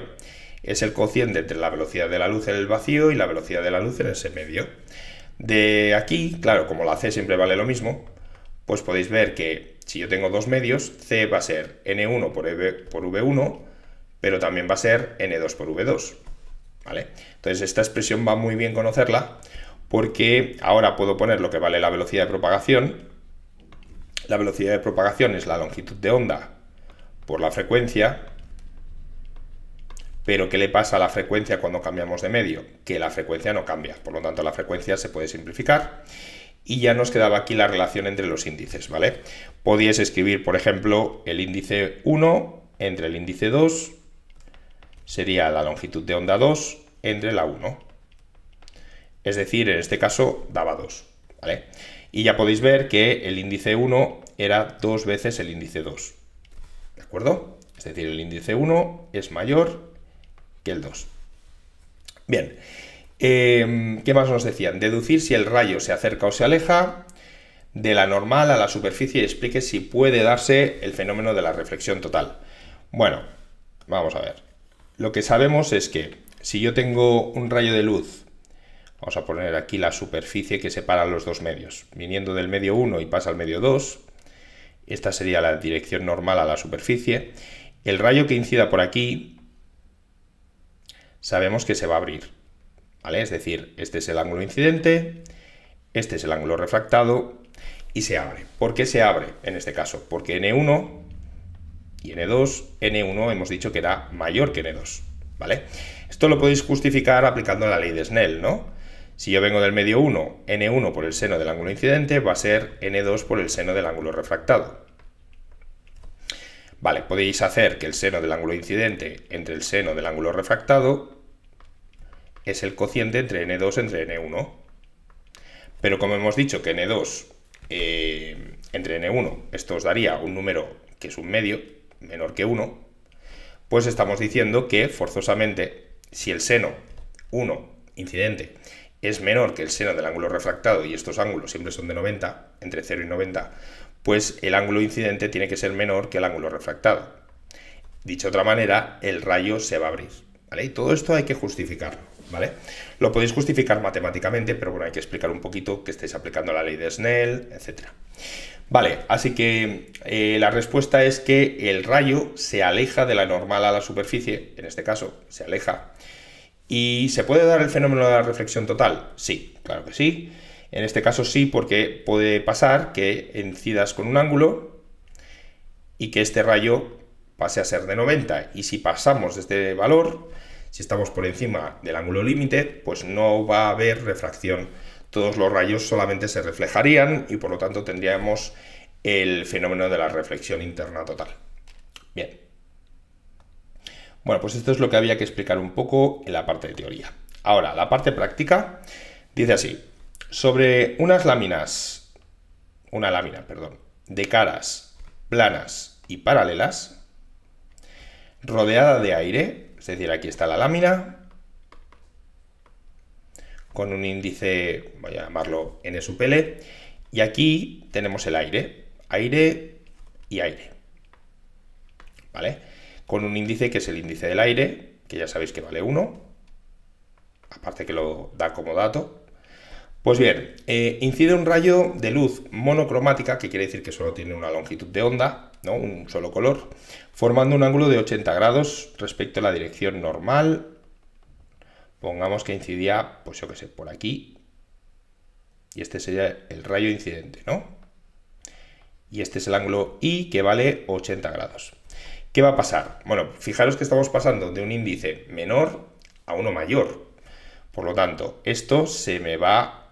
Es el cociente entre la velocidad de la luz en el vacío y la velocidad de la luz en ese medio. De aquí, claro, como la C siempre vale lo mismo, pues podéis ver que si yo tengo dos medios, C va a ser N1 por V1, pero también va a ser N2 por V2, ¿vale? Entonces esta expresión va muy bien conocerla porque ahora puedo poner lo que vale la velocidad de propagación. La velocidad de propagación es la longitud de onda por la frecuencia. Pero ¿qué le pasa a la frecuencia cuando cambiamos de medio? Que la frecuencia no cambia, por lo tanto la frecuencia se puede simplificar y ya nos quedaba aquí la relación entre los índices, ¿vale? Podíais escribir, por ejemplo, el índice 1 entre el índice 2 sería la longitud de onda 2 entre la 1. Es decir, en este caso daba 2, ¿vale? Y ya podéis ver que el índice 1 era 2 veces el índice 2, ¿de acuerdo? Es decir, el índice 1 es mayor que el 2. Bien, ¿qué más nos decían? Deducir si el rayo se acerca o se aleja de la normal a la superficie y explique si puede darse el fenómeno de la reflexión total. Bueno, vamos a ver. Lo que sabemos es que si yo tengo un rayo de luz Vamos a poner aquí la superficie que separa los dos medios. Viniendo del medio 1 y pasa al medio 2, esta sería la dirección normal a la superficie. El rayo que incida por aquí, sabemos que se va a abrir, ¿vale? Es decir, este es el ángulo incidente, este es el ángulo refractado y se abre. ¿Por qué se abre en este caso? Porque N1 y N2, N1 hemos dicho que era mayor que N2, ¿vale? Esto lo podéis justificar aplicando la ley de Snell, ¿no? Si yo vengo del medio 1, N1 por el seno del ángulo incidente va a ser N2 por el seno del ángulo refractado. Vale, podéis hacer que el seno del ángulo incidente entre el seno del ángulo refractado es el cociente entre N2 entre N1. Pero como hemos dicho que N2 entre N1, esto os daría un número que es un medio, menor que 1, pues estamos diciendo que forzosamente si el seno 1 incidente es menor que el seno del ángulo refractado, y estos ángulos siempre son de 90, entre 0 y 90, pues el ángulo incidente tiene que ser menor que el ángulo refractado. Dicho de otra manera, el rayo se va a abrir, ¿vale? Y todo esto hay que justificarlo, ¿vale? Lo podéis justificar matemáticamente, pero bueno, hay que explicar un poquito que estáis aplicando la ley de Snell, etc. Vale, así que la respuesta es que el rayo se aleja de la normal a la superficie, en este caso, se aleja. ¿Y se puede dar el fenómeno de la reflexión total? Sí, claro que sí. En este caso sí, porque puede pasar que incidas con un ángulo y que este rayo pase a ser de 90. Y si pasamos de este valor, si estamos por encima del ángulo límite, pues no va a haber refracción. Todos los rayos solamente se reflejarían y por lo tanto tendríamos el fenómeno de la reflexión interna total. Bien. Bueno, pues esto es lo que había que explicar un poco en la parte de teoría. Ahora, la parte práctica dice así: sobre una lámina, de caras planas y paralelas, rodeada de aire, es decir, aquí está la lámina, con un índice, voy a llamarlo N sub L, y aquí tenemos el aire, aire y aire, ¿vale? Con un índice que es el índice del aire, que ya sabéis que vale 1, aparte que lo da como dato. Pues bien, incide un rayo de luz monocromática, que quiere decir que solo tiene una longitud de onda, ¿no? Un solo color, formando un ángulo de 80 grados respecto a la dirección normal. Pongamos que incidía, pues yo qué sé, por aquí, y este sería el rayo incidente, ¿no? Y este es el ángulo I, que vale 80 grados. ¿Qué va a pasar? Bueno, fijaros que estamos pasando de un índice menor a uno mayor. Por lo tanto, esto se me va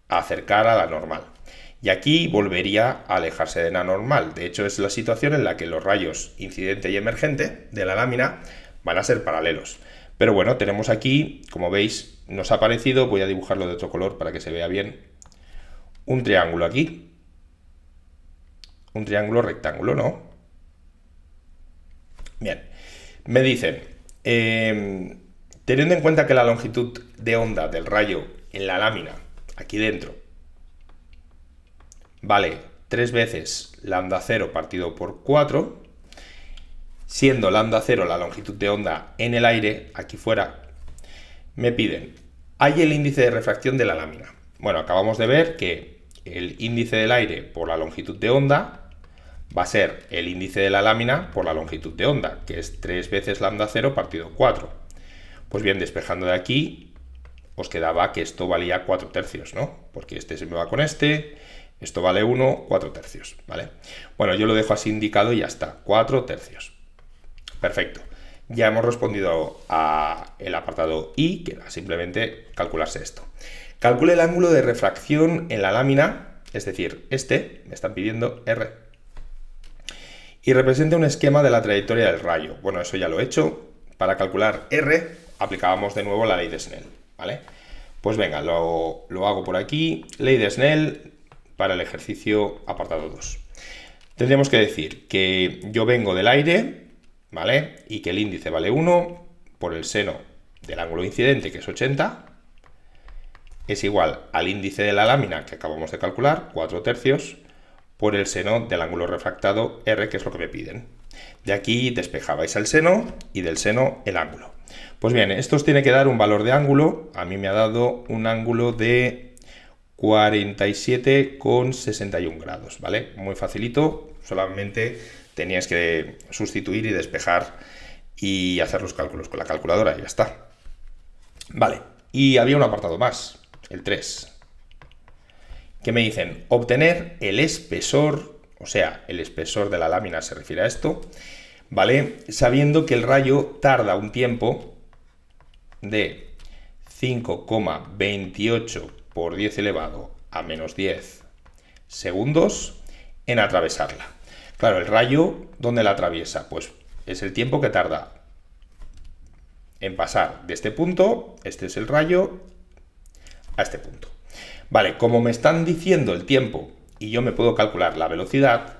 a acercar a la normal. Y aquí volvería a alejarse de la normal. De hecho, es la situación en la que los rayos incidente y emergente de la lámina van a ser paralelos. Pero bueno, tenemos aquí, como veis, nos ha aparecido, voy a dibujarlo de otro color para que se vea bien, un triángulo aquí. Un triángulo rectángulo, ¿no? Bien, me dicen, teniendo en cuenta que la longitud de onda del rayo en la lámina, aquí dentro, vale 3 veces lambda 0 partido por 4, siendo lambda 0 la longitud de onda en el aire, aquí fuera, me piden, hay el índice de refracción de la lámina. Bueno, acabamos de ver que el índice del aire por la longitud de onda va a ser el índice de la lámina por la longitud de onda, que es 3 veces lambda 0 partido 4. Pues bien, despejando de aquí, os quedaba que esto valía 4 tercios, ¿no? Porque este se me va con este, esto vale 1, 4 tercios, ¿vale? Bueno, yo lo dejo así indicado y ya está, 4 tercios. Perfecto. Ya hemos respondido al apartado I, que era simplemente calcularse esto. Calcule el ángulo de refracción en la lámina, es decir, este, me están pidiendo R, y representa un esquema de la trayectoria del rayo. Bueno, eso ya lo he hecho. Para calcular R, aplicábamos de nuevo la ley de Snell, ¿vale? Pues venga, lo hago por aquí. Ley de Snell para el ejercicio apartado 2. Tendríamos que decir que yo vengo del aire, ¿vale? Y que el índice vale 1 por el seno del ángulo incidente, que es 80, es igual al índice de la lámina que acabamos de calcular, 4 tercios, por el seno del ángulo refractado R, que es lo que me piden. De aquí despejabais el seno y del seno el ángulo. Pues bien, esto os tiene que dar un valor de ángulo. A mí me ha dado un ángulo de 47,61 grados, ¿vale? Muy facilito, solamente teníais que sustituir y despejar y hacer los cálculos con la calculadora y ya está. Vale, y había un apartado más, el 3, que me dicen obtener el espesor, o sea, el espesor de la lámina se refiere a esto, ¿vale? Sabiendo que el rayo tarda un tiempo de 5,28 por 10 elevado a menos 10 segundos en atravesarla. Claro, el rayo, ¿dónde la atraviesa? Pues es el tiempo que tarda en pasar de este punto, este es el rayo, a este punto. Vale, como me están diciendo el tiempo y yo me puedo calcular la velocidad,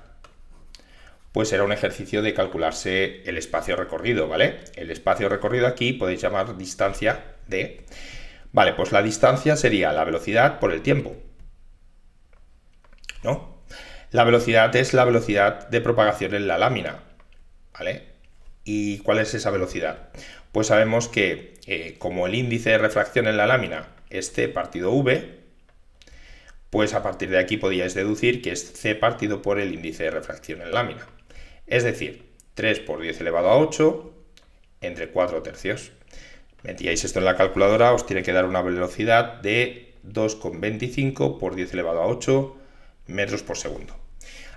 pues será un ejercicio de calcularse el espacio recorrido, ¿vale? El espacio recorrido aquí podéis llamar distancia d. Vale, pues la distancia sería la velocidad por el tiempo, ¿no? La velocidad es la velocidad de propagación en la lámina, ¿vale? ¿Y cuál es esa velocidad? Pues sabemos que como el índice de refracción en la lámina es c partido v, pues a partir de aquí podíais deducir que es c partido por el índice de refracción en la lámina. Es decir, 3 por 10 elevado a 8 entre 4 tercios. Metíais esto en la calculadora, os tiene que dar una velocidad de 2,25 por 10 elevado a 8 metros por segundo.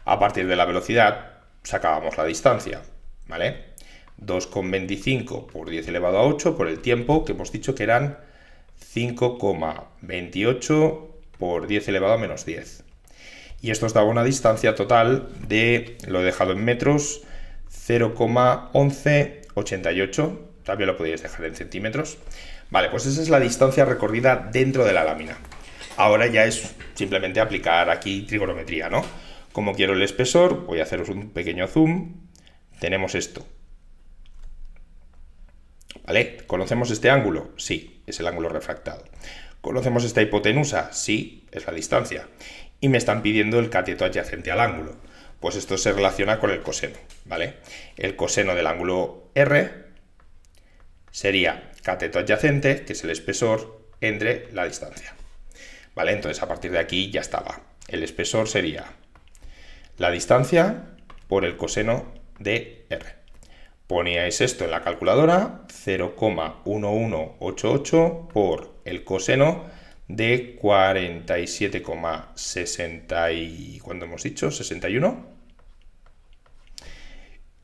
A partir de la velocidad sacábamos la distancia, ¿vale? 2,25 por 10 elevado a 8 por el tiempo, que hemos dicho que eran 5,28 por 10 elevado a menos 10. Y esto os daba una distancia total de, lo he dejado en metros, 0,1188. También lo podéis dejar en centímetros. Vale, pues esa es la distancia recorrida dentro de la lámina. Ahora ya es simplemente aplicar aquí trigonometría, ¿no? Como quiero el espesor, voy a haceros un pequeño zoom. Tenemos esto. ¿Vale? ¿Conocemos este ángulo? Sí, es el ángulo refractado. ¿Conocemos esta hipotenusa? Sí, es la distancia. Y me están pidiendo el cateto adyacente al ángulo. Pues esto se relaciona con el coseno, ¿vale? El coseno del ángulo R sería cateto adyacente, que es el espesor, entre la distancia. ¿Vale? Entonces a partir de aquí ya estaba. El espesor sería la distancia por el coseno de R. Poníais esto en la calculadora, 0,1188 por el coseno de 47,60 ¿cuánto hemos dicho? 61.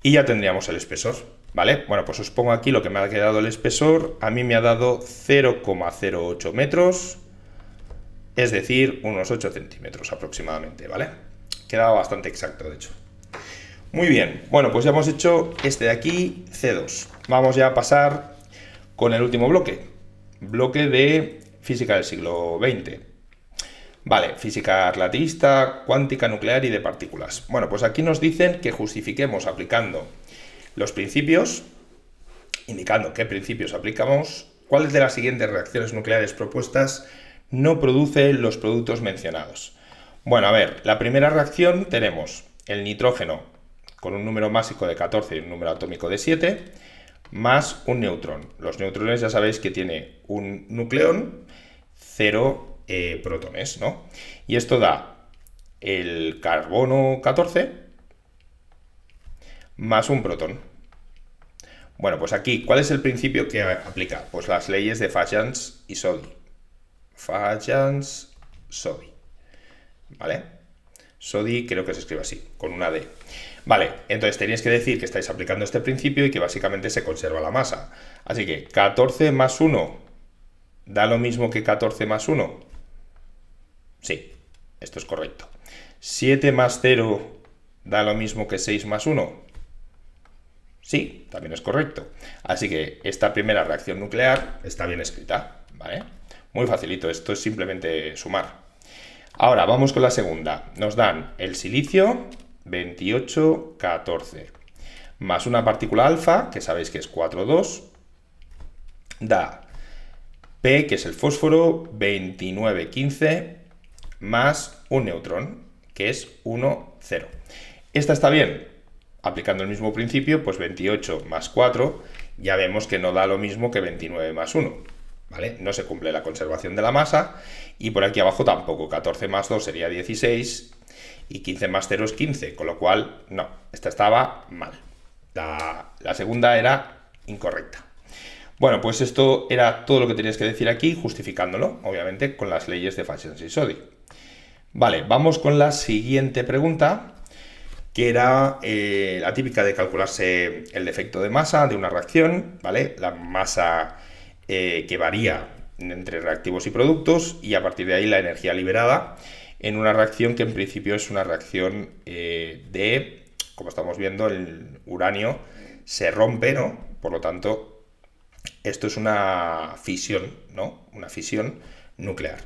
Y ya tendríamos el espesor, ¿vale? Bueno, pues os pongo aquí lo que me ha quedado el espesor. A mí me ha dado 0,08 metros, es decir, unos 8 centímetros aproximadamente, ¿vale? Quedaba bastante exacto, de hecho. Muy bien, bueno, pues ya hemos hecho este de aquí, C2. Vamos ya a pasar con el último bloque de física del siglo XX. Vale, física relativista, cuántica, nuclear y de partículas. Bueno, pues aquí nos dicen que justifiquemos aplicando los principios, indicando qué principios aplicamos, cuáles de las siguientes reacciones nucleares propuestas no produce los productos mencionados. Bueno, a ver, la primera reacción tenemos el nitrógeno con un número másico de 14 y un número atómico de 7, más un neutrón. Los neutrones ya sabéis que tiene un nucleón, 0 protones, ¿no? Y esto da el carbono 14 más un protón. Bueno, pues aquí, ¿cuál es el principio que aplica? Pues las leyes de Fajans y Soddy. Fajans, Soddy. ¿Vale? Soddy creo que se escribe así, con una D. Vale, entonces tenéis que decir que estáis aplicando este principio y que básicamente se conserva la masa. Así que 14 más 1 da lo mismo que 14 más 1. Sí, esto es correcto. 7 más 0 da lo mismo que 6 más 1. Sí, también es correcto. Así que esta primera reacción nuclear está bien escrita, ¿vale? Muy facilito, esto es simplemente sumar. Ahora vamos con la segunda. Nos dan el silicio 28, 14, más una partícula alfa, que sabéis que es 4, 2, da P, que es el fósforo, 29, 15, más un neutrón, que es 1, 0. ¿Esta está bien? Aplicando el mismo principio, pues 28 más 4 ya vemos que no da lo mismo que 29 más 1, ¿vale? No se cumple la conservación de la masa, y por aquí abajo tampoco, 14 más 2 sería 16, y 15 más 0 es 15, con lo cual, no, esta estaba mal. La segunda era incorrecta. Bueno, pues esto era todo lo que tenías que decir aquí, justificándolo, obviamente, con las leyes de Fatsch-Sodi. Vale, vamos con la siguiente pregunta, que era la típica de calcularse el defecto de masa de una reacción, ¿vale? La masa que varía entre reactivos y productos, y a partir de ahí la energía liberada en una reacción que en principio es una reacción como estamos viendo, el uranio se rompe, ¿no? Por lo tanto, esto es una fisión, ¿no? Una fisión nuclear.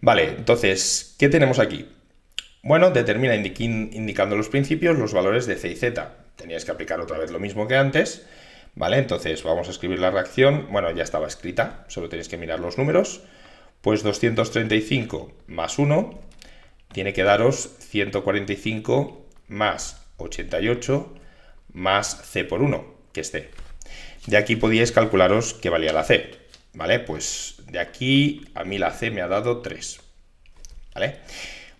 Vale, entonces, ¿qué tenemos aquí? Bueno, determina indicando los principios los valores de C y Z. Tenías que aplicar otra vez lo mismo que antes, ¿vale? Entonces vamos a escribir la reacción. Bueno, ya estaba escrita, solo tenéis que mirar los números. Pues 235 más 1 tiene que daros 145 más 88 más C por 1, que es C. De aquí podíais calcularos qué valía la C, ¿vale? Pues de aquí a mí la C me ha dado 3, ¿vale?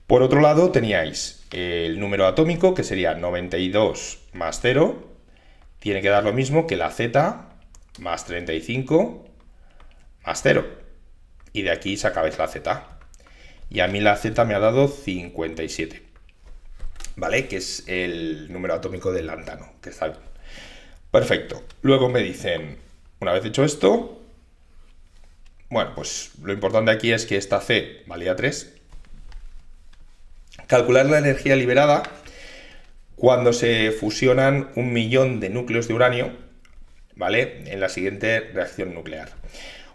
Por otro lado teníais el número atómico, que sería 92 más 0, tiene que dar lo mismo que la Z más 35 más 0. Y de aquí sacabais la Z. Y a mí la Z me ha dado 57, ¿vale? Que es el número atómico del lántano, que está bien. Perfecto. Luego me dicen, una vez hecho esto, bueno, pues lo importante aquí es que esta C valía 3. Calcular la energía liberada cuando se fusionan 1.000.000 de núcleos de uranio, ¿vale? En la siguiente reacción nuclear.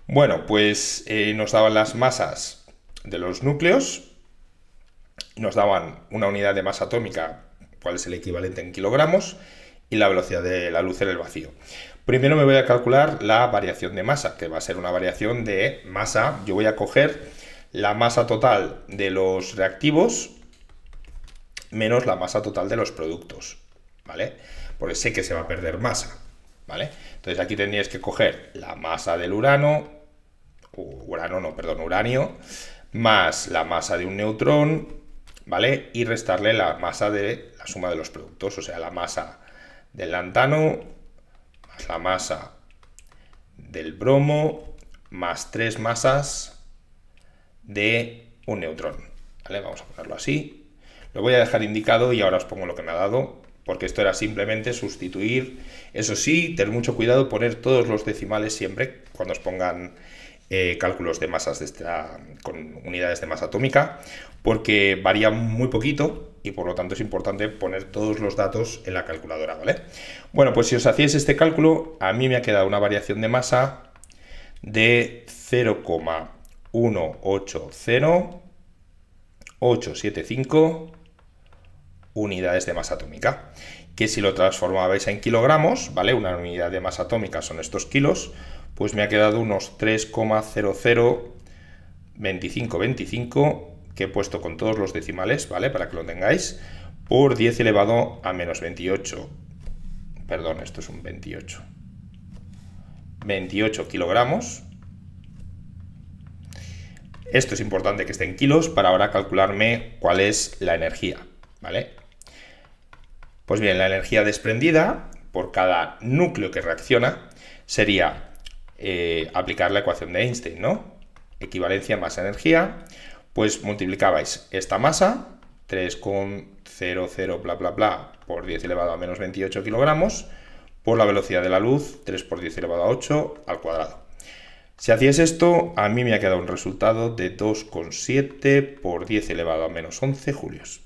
Bueno, pues nos daban las masas de los núcleos, nos daban una unidad de masa atómica, cuál es el equivalente en kilogramos, y la velocidad de la luz en el vacío. Primero me voy a calcular la variación de masa, que va a ser una variación de masa. Yo voy a coger la masa total de los reactivos menos la masa total de los productos, ¿vale? Porque sé que se va a perder masa, ¿vale? Entonces aquí tendríais que coger la masa del uranio, más la masa de un neutrón, ¿vale? Y restarle la masa de la suma de los productos, o sea, la masa del lantano más la masa del bromo más 3 masas de un neutrón, ¿vale? Vamos a ponerlo así. Lo voy a dejar indicado y ahora os pongo lo que me ha dado, porque esto era simplemente sustituir. Eso sí, tener mucho cuidado, poner todos los decimales siempre cuando os pongan cálculos de masas con unidades de masa atómica, porque varía muy poquito y por lo tanto es importante poner todos los datos en la calculadora, ¿vale? Bueno, pues si os hacíais este cálculo, a mí me ha quedado una variación de masa de 0,180875 unidades de masa atómica, que si lo transformabais en kilogramos, ¿vale? Una unidad de masa atómica son estos kilos, pues me ha quedado unos 3,002525, que he puesto con todos los decimales, ¿vale? Para que lo tengáis, por 10 elevado a menos 28. Perdón, esto es un 28. 28 kilogramos. Esto es importante que esté en kilos para ahora calcularme cuál es la energía, ¿vale? Pues bien, la energía desprendida por cada núcleo que reacciona sería aplicar la ecuación de Einstein, ¿no? Equivalencia masa-energía, pues multiplicabais esta masa, 3,00 bla bla bla por 10 elevado a menos 28 kilogramos, por la velocidad de la luz, 3 por 10 elevado a 8 al cuadrado. Si hacíais esto, a mí me ha quedado un resultado de 2,7 por 10 elevado a menos 11 julios.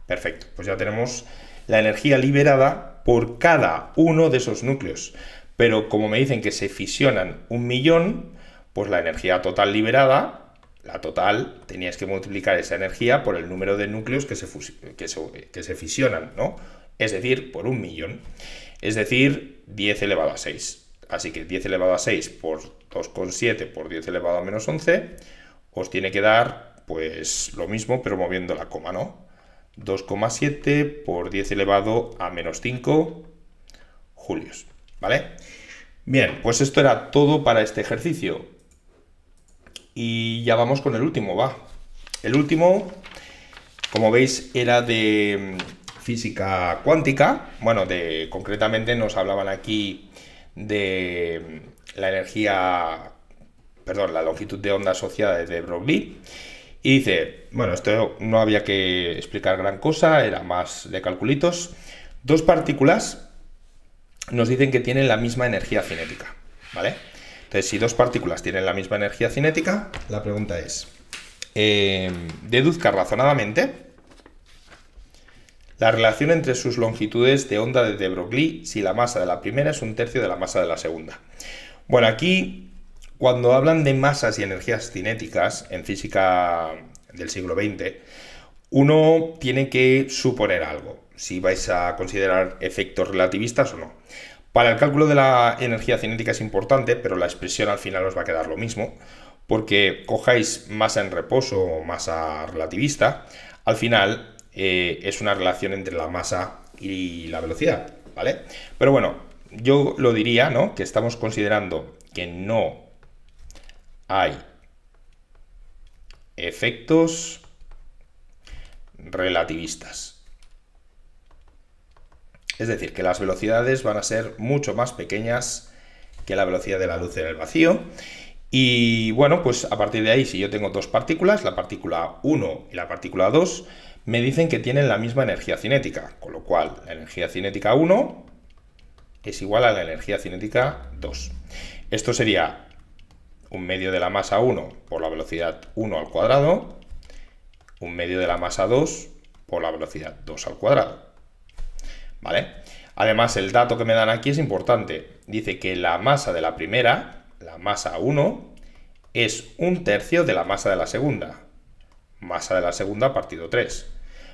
Perfecto, pues ya tenemos la energía liberada por cada uno de esos núcleos. Pero como me dicen que se fisionan 1.000.000, pues la energía total liberada, la total, teníais que multiplicar esa energía por el número de núcleos que se fisionan, ¿no? Es decir, por 1.000.000. Es decir, 10 elevado a 6. Así que 10 elevado a 6 por 2,7 por 10 elevado a menos 11 os tiene que dar, pues, lo mismo, pero moviendo la coma, ¿no? 2,7 por 10 elevado a menos 5 julios. ¿vale? Bien, pues esto era todo para este ejercicio. Y ya vamos con el último, va. El último, como veis, era de física cuántica. Bueno, concretamente nos hablaban aquí de la energía, perdón, la longitud de onda asociada de de Broglie. Y dice, bueno, esto no había que explicar gran cosa, era más de calculitos. Dos partículas nos dicen que tienen la misma energía cinética, ¿vale? Entonces, si dos partículas tienen la misma energía cinética, la pregunta es, deduzca razonadamente la relación entre sus longitudes de onda de de Broglie si la masa de la primera es un tercio de la masa de la segunda. Bueno, aquí, cuando hablan de masas y energías cinéticas en física del siglo XX, uno tiene que suponer algo, si vais a considerar efectos relativistas o no. Para el cálculo de la energía cinética es importante, pero la expresión al final os va a quedar lo mismo, porque cojáis masa en reposo o masa relativista, al final es una relación entre la masa y la velocidad, ¿vale? Pero bueno, yo lo diría, ¿no? Que estamos considerando que no hay efectos relativistas. Es decir, que las velocidades van a ser mucho más pequeñas que la velocidad de la luz en el vacío. Y bueno, pues a partir de ahí, si yo tengo dos partículas, la partícula 1 y la partícula 2, me dicen que tienen la misma energía cinética, con lo cual la energía cinética 1 es igual a la energía cinética 2. Esto sería un medio de la masa 1 por la velocidad 1 al cuadrado, un medio de la masa 2 por la velocidad 2 al cuadrado. ¿Vale? Además, el dato que me dan aquí es importante. Dice que la masa de la primera, la masa 1, es un tercio de la masa de la segunda. Masa de la segunda partido 3.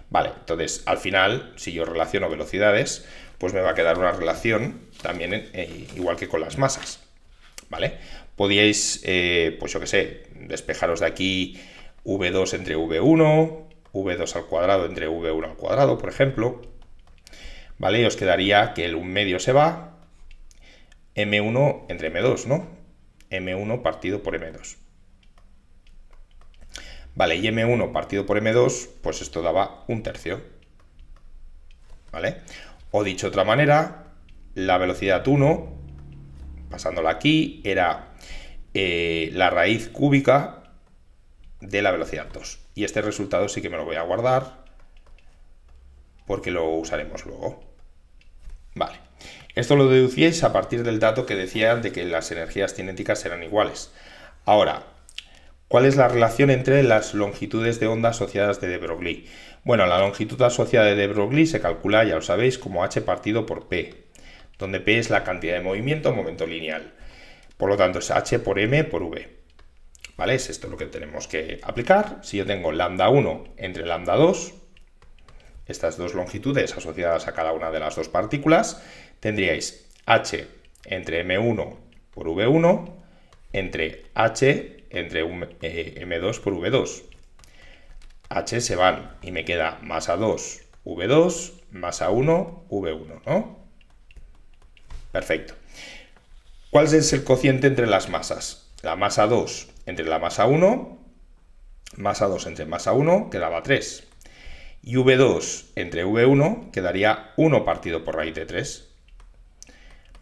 Vale, entonces, al final, si yo relaciono velocidades, pues me va a quedar una relación también igual que con las masas. ¿Vale? Podíais, pues yo qué sé, despejaros de aquí V2 entre V1, V2 al cuadrado entre V1 al cuadrado, por ejemplo. ¿Vale? Y os quedaría que el 1 medio se va, M1 entre M2, ¿no? M1 partido por M2. Vale, y M1 partido por M2, pues esto daba un tercio. ¿Vale? O dicho de otra manera, la velocidad 1, pasándola aquí, era la raíz cúbica de la velocidad 2. Y este resultado sí que me lo voy a guardar porque lo usaremos luego. Vale, esto lo deducíais a partir del dato que decía de que las energías cinéticas eran iguales. Ahora, ¿cuál es la relación entre las longitudes de onda asociadas de de Broglie? Bueno, la longitud asociada de de Broglie se calcula, ya lo sabéis, como h partido por p, donde p es la cantidad de movimiento o momento lineal. Por lo tanto, es h por m por v. ¿Vale? Es esto lo que tenemos que aplicar. Si yo tengo lambda 1 entre lambda 2, estas dos longitudes asociadas a cada una de las dos partículas, tendríais h entre m1 por v1 entre h entre m2 por v2. H se van y me queda masa 2 v2 masa 1 v1, ¿no? Perfecto. ¿Cuál es el cociente entre las masas? La masa 2 entre la masa 1, masa 2 entre masa 1 quedaba 3. Y V2 entre V1 quedaría 1 partido por raíz de 3.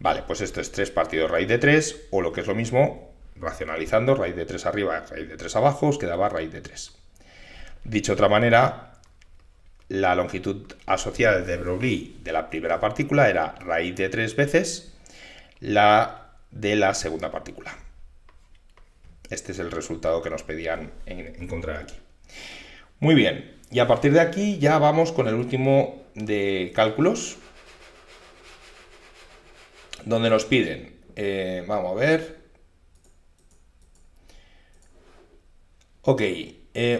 Vale, pues esto es 3 partido raíz de 3, o lo que es lo mismo, racionalizando, raíz de 3 arriba, raíz de 3 abajo, os quedaba raíz de 3. Dicho de otra manera, la longitud asociada de Broglie de la primera partícula era raíz de 3 veces la de la segunda partícula. Este es el resultado que nos pedían encontrar aquí. Muy bien. Y a partir de aquí ya vamos con el último de cálculos, donde nos piden, vamos a ver, ok,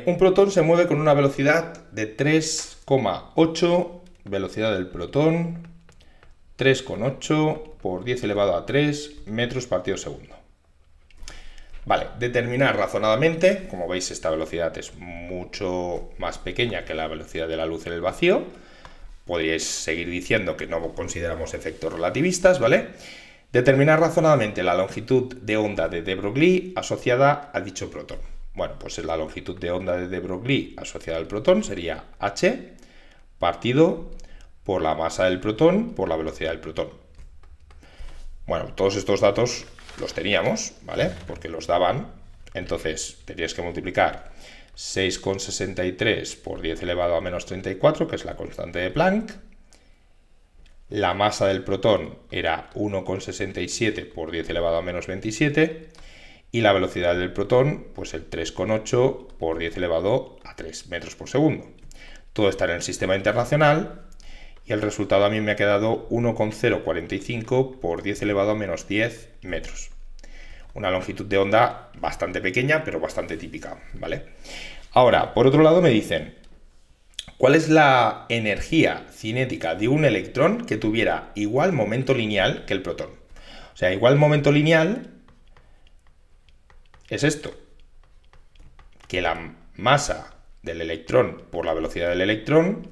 un protón se mueve con una velocidad de 3,8, velocidad del protón, 3,8 por 10 elevado a 3 metros partido segundo. Vale, determinar razonadamente, como veis esta velocidad es mucho más pequeña que la velocidad de la luz en el vacío. Podríais seguir diciendo que no consideramos efectos relativistas, ¿vale? Determinar razonadamente la longitud de onda de de Broglie asociada a dicho protón. Bueno, pues la longitud de onda de de Broglie asociada al protón sería h partido por la masa del protón por la velocidad del protón. Bueno, todos estos datos los teníamos, ¿vale? Porque los daban. Entonces, tenías que multiplicar 6,63 por 10 elevado a menos 34, que es la constante de Planck. La masa del protón era 1,67 por 10 elevado a menos 27. Y la velocidad del protón, pues el 3,8 por 10 elevado a 3 metros por segundo. Todo está en el sistema internacional. Y el resultado a mí me ha quedado 1,045 por 10 elevado a menos 10 metros. Una longitud de onda bastante pequeña, pero bastante típica, ¿vale? Ahora, por otro lado me dicen, ¿cuál es la energía cinética de un electrón que tuviera igual momento lineal que el protón? O sea, igual momento lineal es esto, que la masa del electrón por la velocidad del electrón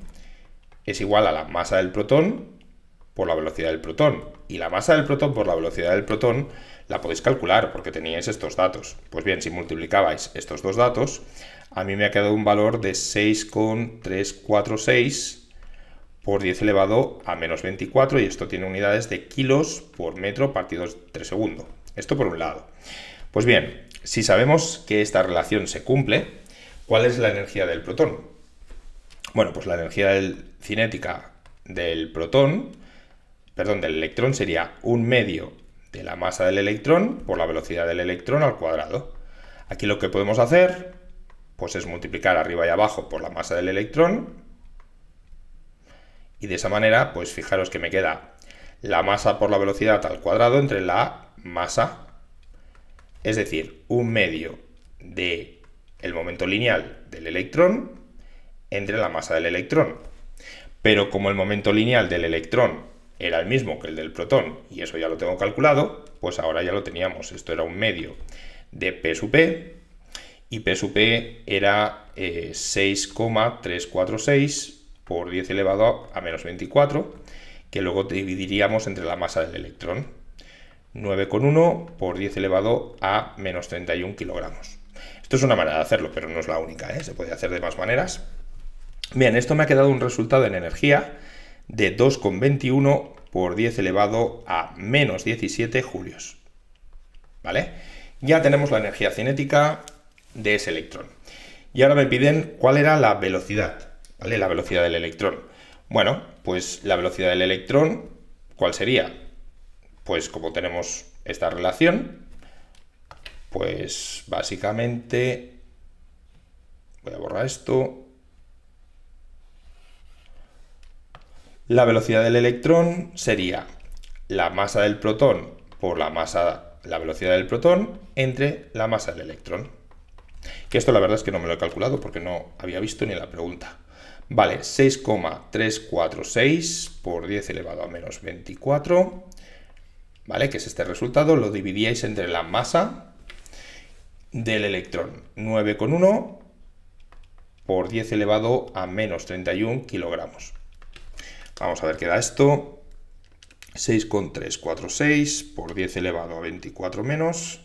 es igual a la masa del protón por la velocidad del protón. Y la masa del protón por la velocidad del protón la podéis calcular porque teníais estos datos. Pues bien, si multiplicabais estos dos datos, a mí me ha quedado un valor de 6,346 por 10 elevado a menos 24, y esto tiene unidades de kilos por metro partido 3 segundos. Esto por un lado. Pues bien, si sabemos que esta relación se cumple, ¿cuál es la energía del protón? Bueno, pues la energía cinética del electrón sería 1/2 de la masa del electrón por la velocidad del electrón al cuadrado. Aquí lo que podemos hacer, pues es multiplicar arriba y abajo por la masa del electrón, y de esa manera, pues fijaros que me queda la masa por la velocidad al cuadrado entre la masa, es decir, 1/2 de el momento lineal del electrón entre la masa del electrón. Pero como el momento lineal del electrón era el mismo que el del protón, y eso ya lo tengo calculado, pues ahora ya lo teníamos. Esto era 1/2 de P sub P, y P sub P era 6,346 por 10 elevado a menos 24, que luego dividiríamos entre la masa del electrón. 9,1 por 10 elevado a menos 31 kilogramos. Esto es una manera de hacerlo, pero no es la única, ¿eh? Se puede hacer de más maneras. Bien, esto me ha quedado un resultado en energía de 2,21 por 10 elevado a menos 17 julios. ¿Vale? Ya tenemos la energía cinética de ese electrón. Y ahora me piden cuál era la velocidad, ¿vale? La velocidad del electrón. Bueno, pues la velocidad del electrón, ¿cuál sería? Pues como tenemos esta relación, pues básicamente, voy a borrar esto. La velocidad del electrón sería la masa del protón por la velocidad del protón entre la masa del electrón. Que esto la verdad es que no me lo he calculado porque no había visto ni la pregunta. Vale, 6,346 por 10 elevado a menos 24, ¿vale? Que es este resultado, lo dividíais entre la masa del electrón, 9,1 por 10 elevado a menos 31 kilogramos. Vamos a ver qué da esto. 6,346 por 10 elevado a 24 menos.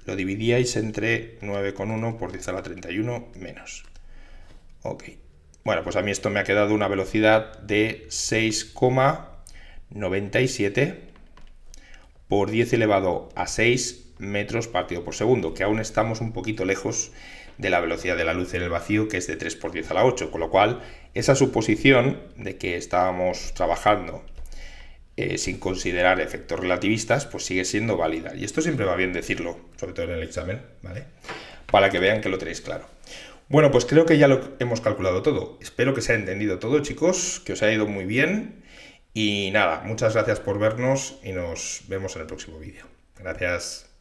Lo dividíais entre 9,1 por 10 a la 31 menos. Ok. Bueno, pues a mí esto me ha quedado una velocidad de 6,97 por 10 elevado a 6 metros partido por segundo, que aún estamos un poquito lejos de la velocidad de la luz en el vacío, que es de 3 por 10 a la 8, con lo cual esa suposición de que estábamos trabajando sin considerar efectos relativistas, pues sigue siendo válida. Y esto siempre va bien decirlo, sobre todo en el examen, ¿vale? Para que vean que lo tenéis claro. Bueno, pues creo que ya lo hemos calculado todo. Espero que se haya entendido todo, chicos, que os haya ido muy bien. Y nada, muchas gracias por vernos y nos vemos en el próximo vídeo. Gracias.